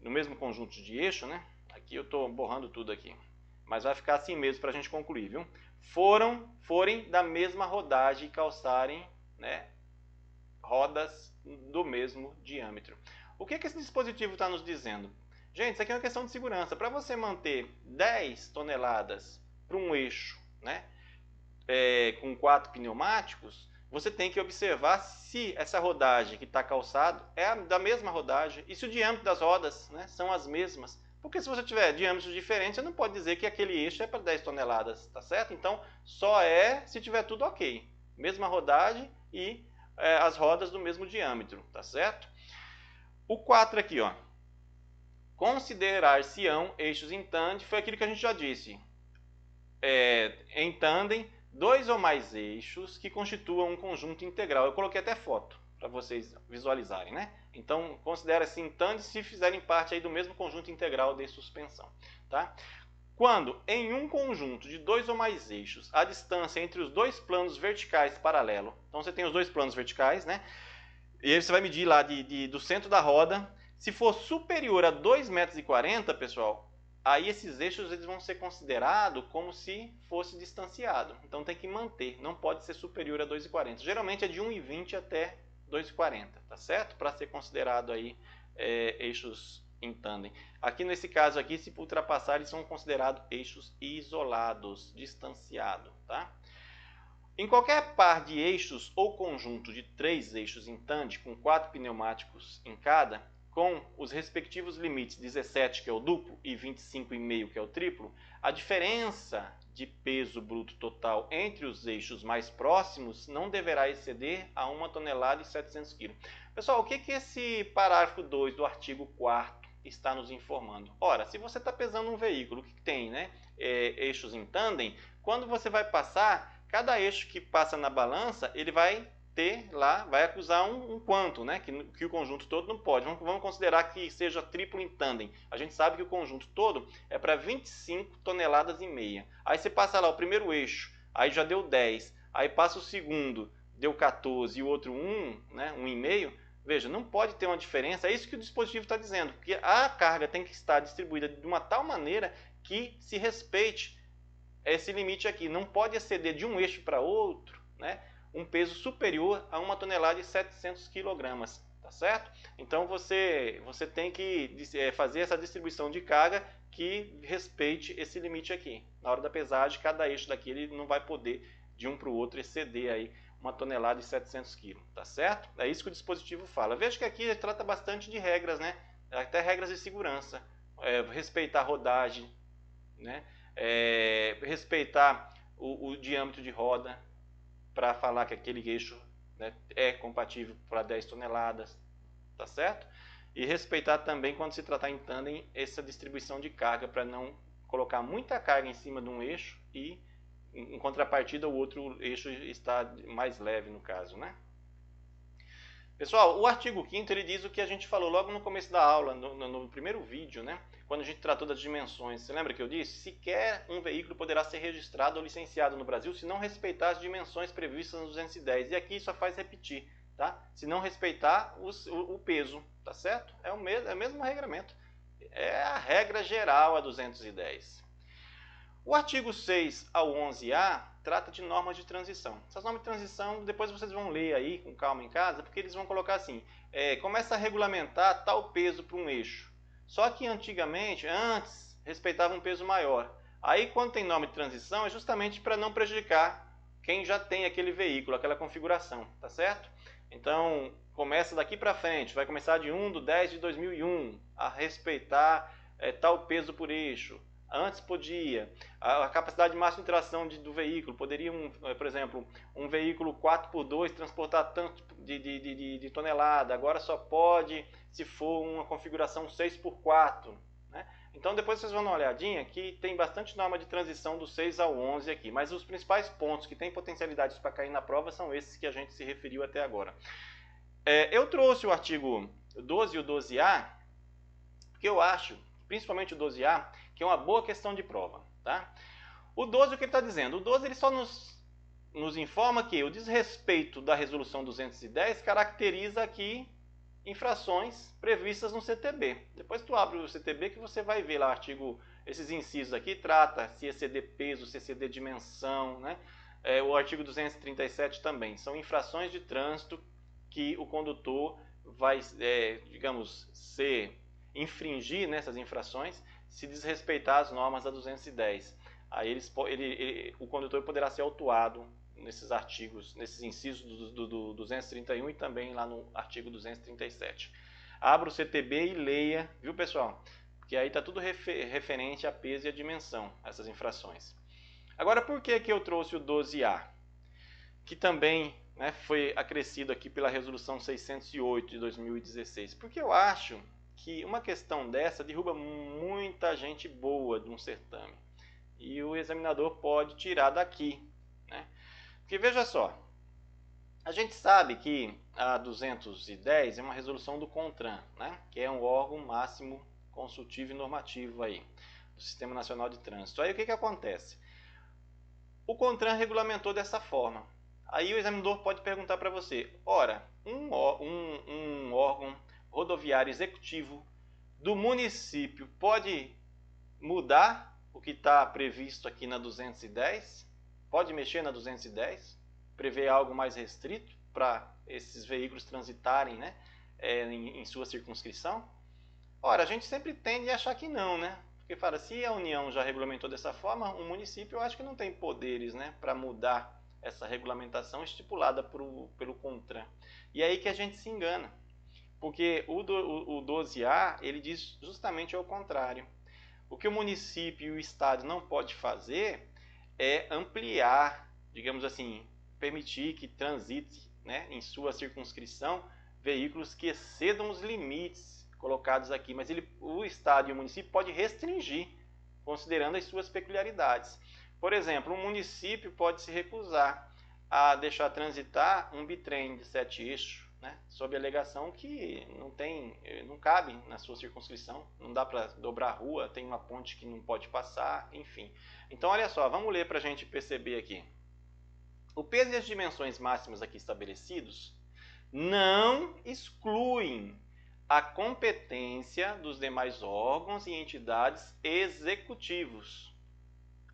No mesmo conjunto de eixo, né? Aqui eu estou borrando tudo aqui, mas vai ficar assim mesmo para a gente concluir, viu? Forem da mesma rodagem e calçarem, né, rodas do mesmo diâmetro. O que esse dispositivo está nos dizendo? Gente, isso aqui é uma questão de segurança. Para você manter 10 toneladas para um eixo, né, com 4 pneumáticos, você tem que observar se essa rodagem que está calçado é da mesma rodagem e se o diâmetro das rodas, né, são as mesmas Porque se você tiver diâmetros diferentes, você não pode dizer que aquele eixo é para 10 toneladas, tá certo? Então, só é se tiver tudo ok. Mesma rodagem e as rodas do mesmo diâmetro, tá certo? O 4 aqui, ó. Considerar-se-ão eixos em tandem, foi aquilo que a gente já disse. Em tandem, 2 ou mais eixos que constituam um conjunto integral. Eu coloquei até foto para vocês visualizarem, né? Então, considera-se em tandem se fizerem parte aí do mesmo conjunto integral de suspensão, tá? Quando em um conjunto de 2 ou mais eixos, a distância entre os dois planos verticais paralelo, então você tem os dois planos verticais, né? E aí você vai medir lá do centro da roda. Se for superior a 2,40 m, pessoal, aí esses eixos eles vão ser considerados como se fosse distanciado. Então tem que manter, não pode ser superior a 2,40. Geralmente é de 1,20 até 2,40, tá certo? Para ser considerado aí eixos em tandem. Aqui nesse caso aqui, se ultrapassar, eles são considerados eixos isolados, distanciados, tá? Em qualquer par de eixos ou conjunto de 3 eixos em tandem com 4 pneumáticos em cada, com os respectivos limites 17, que é o duplo, e 25,5, que é o triplo, a diferença de peso bruto total entre os eixos mais próximos não deverá exceder a 1 tonelada e 700 kg. Pessoal, o que esse parágrafo 2 do artigo 4º está nos informando? Ora, se você está pesando um veículo que tem eixos em tandem, quando você vai passar, cada eixo que passa na balança, ele vai ter lá, vai acusar um quanto, né? Que o conjunto todo não pode. Vamos considerar que seja triplo em tandem. A gente sabe que o conjunto todo é para 25 toneladas e meia. Aí você passa lá o primeiro eixo, aí já deu 10. Aí passa o segundo, deu 14 e o outro 1, né? 1,5. Veja, não pode ter uma diferença. É isso que o dispositivo está dizendo. Porque a carga tem que estar distribuída de uma tal maneira que se respeite esse limite aqui. Não pode exceder de um eixo para outro, né, um peso superior a 1 tonelada e 700 kg, tá certo? Então você tem que fazer essa distribuição de carga que respeite esse limite aqui. Na hora da pesagem, cada eixo daqui ele não vai poder de um para o outro exceder aí 1 tonelada e 700 kg, tá certo? É isso que o dispositivo fala. Veja que aqui ele trata bastante de regras, né? Até regras de segurança, respeitar a rodagem, né? Respeitar o diâmetro de roda para falar que aquele eixo, né, é compatível para 10 toneladas, tá certo? E respeitar também, quando se tratar em tandem, essa distribuição de carga para não colocar muita carga em cima de um eixo e, em contrapartida, o outro eixo está mais leve no caso, né? Pessoal, o artigo 5º ele diz o que a gente falou logo no começo da aula, no primeiro vídeo, né? Quando a gente tratou das dimensões. Você lembra que eu disse? Sequer um veículo poderá ser registrado ou licenciado no Brasil se não respeitar as dimensões previstas no 210. E aqui só faz repetir, tá? Se não respeitar o peso, tá certo? É o mesmo regramento. É a regra geral a 210. O artigo 6 ao 11A trata de normas de transição. Essas normas de transição, depois vocês vão ler aí com calma em casa, porque eles vão colocar assim, começa a regulamentar tal peso para um eixo. Só que antigamente, antes, respeitava um peso maior. Aí quando tem norma de transição, é justamente para não prejudicar quem já tem aquele veículo, aquela configuração, tá certo? Então, começa daqui para frente, vai começar de 1/10 de 2001 a respeitar tal peso por eixo. Antes podia, a capacidade máxima de tração do veículo, poderia, por exemplo, um veículo 4x2 transportar tanto de tonelada, agora só pode se for uma configuração 6x4. Né? Então depois vocês vão dar uma olhadinha que tem bastante norma de transição do 6 ao 11 aqui, mas os principais pontos que têm potencialidades para cair na prova são esses que a gente se referiu até agora. Eu trouxe o artigo 12 e o 12A, porque eu acho, principalmente o 12A, que é uma boa questão de prova, tá? O 12, o que ele está dizendo? O 12 ele só nos informa que o desrespeito da resolução 210 caracteriza aqui infrações previstas no CTB. Depois tu abre o CTB que você vai ver lá o artigo, esses incisos aqui, trata se exceder peso, se exceder dimensão, né? O artigo 237 também. São infrações de trânsito que o condutor vai, digamos, infringir nessas infrações se desrespeitar as normas da 210. Aí o condutor poderá ser autuado nesses artigos, nesses incisos do 231 e também lá no artigo 237. Abra o CTB e leia, viu pessoal? porque aí está tudo referente a peso e a dimensão, essas infrações. Agora, por que eu trouxe o 12A? Que também, né, foi acrescido aqui pela Resolução 608 de 2016. Porque eu acho que uma questão dessa derruba muita gente boa de um certame. E o examinador pode tirar daqui, né? Porque veja só, a gente sabe que a 210 é uma resolução do CONTRAN, né, que é um órgão máximo consultivo e normativo aí, do Sistema Nacional de Trânsito. Aí o que acontece? O CONTRAN regulamentou dessa forma. Aí o examinador pode perguntar para você, ora, um órgão rodoviário executivo do município pode mudar o que está previsto aqui na 210? Pode mexer na 210? Prever algo mais restrito para esses veículos transitarem, né, em sua circunscrição? Ora, a gente sempre tende a achar que não, né? Porque fala, se a União já regulamentou dessa forma, o município eu acho que não tem poderes, né, para mudar essa regulamentação estipulada pelo CONTRAN. E é aí que a gente se engana, porque o 12A ele diz justamente ao contrário. O que o município e o estado não pode fazer é ampliar, digamos assim, permitir que transite, né, em sua circunscrição veículos que excedam os limites colocados aqui, mas o estado e o município pode restringir, considerando as suas peculiaridades. Por exemplo, um município pode se recusar a deixar transitar um bitrem de 7 eixos, né, sob a alegação que não cabe na sua circunscrição, não dá para dobrar a rua, tem uma ponte que não pode passar, enfim. Então, olha só, vamos ler para a gente perceber aqui. O peso e as dimensões máximas aqui estabelecidos não excluem a competência dos demais órgãos e entidades executivos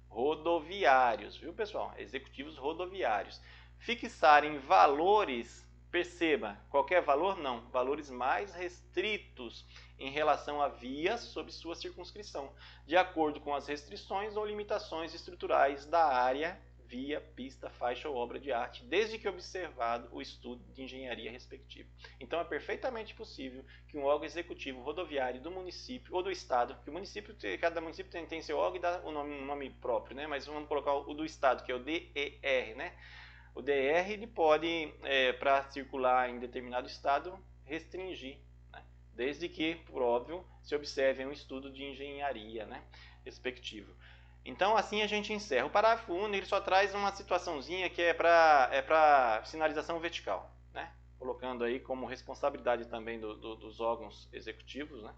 rodoviários, viu, pessoal? Executivos rodoviários. Fixarem valores, perceba, qualquer valor não, valores mais restritos em relação a vias sob sua circunscrição, de acordo com as restrições ou limitações estruturais da área, via, pista, faixa ou obra de arte, desde que observado o estudo de engenharia respectivo. Então é perfeitamente possível que um órgão executivo rodoviário do município ou do estado, que o município, cada município tem seu órgão e dá um nome próprio, né? Mas vamos colocar o do estado, que é o DER, né? O DER ele pode, para circular em determinado estado, restringir, né? Desde que, por óbvio, se observe um estudo de engenharia, né, respectivo. Então, assim a gente encerra. O parágrafo único ele só traz uma situaçãozinha que é para sinalização vertical, né? Colocando aí como responsabilidade também dos órgãos executivos, né,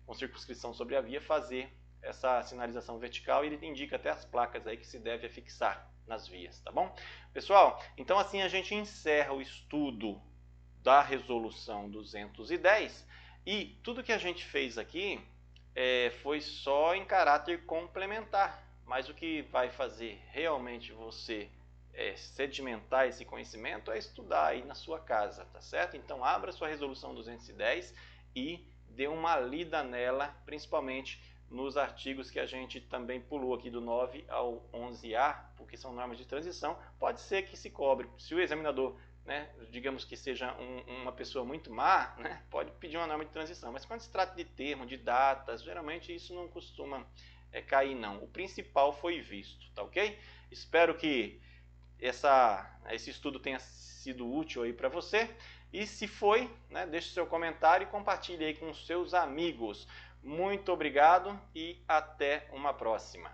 com circunscrição sobre a via, fazer essa sinalização vertical, e ele indica até as placas aí que se deve fixar nas vias, tá bom? Pessoal, então assim a gente encerra o estudo da resolução 210, e tudo que a gente fez aqui foi só em caráter complementar, mas o que vai fazer realmente você sedimentar esse conhecimento é estudar aí na sua casa, tá certo? Então abra sua resolução 210 e dê uma lida nela, principalmente nos artigos que a gente também pulou aqui do 9 ao 11A, porque são normas de transição. Pode ser que se cobre, se o examinador, né, digamos que seja uma pessoa muito má, né, pode pedir uma norma de transição, mas quando se trata de termo, de datas, geralmente isso não costuma cair não. O principal foi visto, tá ok? Espero que esse estudo tenha sido útil aí para você, e se foi, né, deixe seu comentário e compartilhe aí com seus amigos. Muito obrigado e até uma próxima.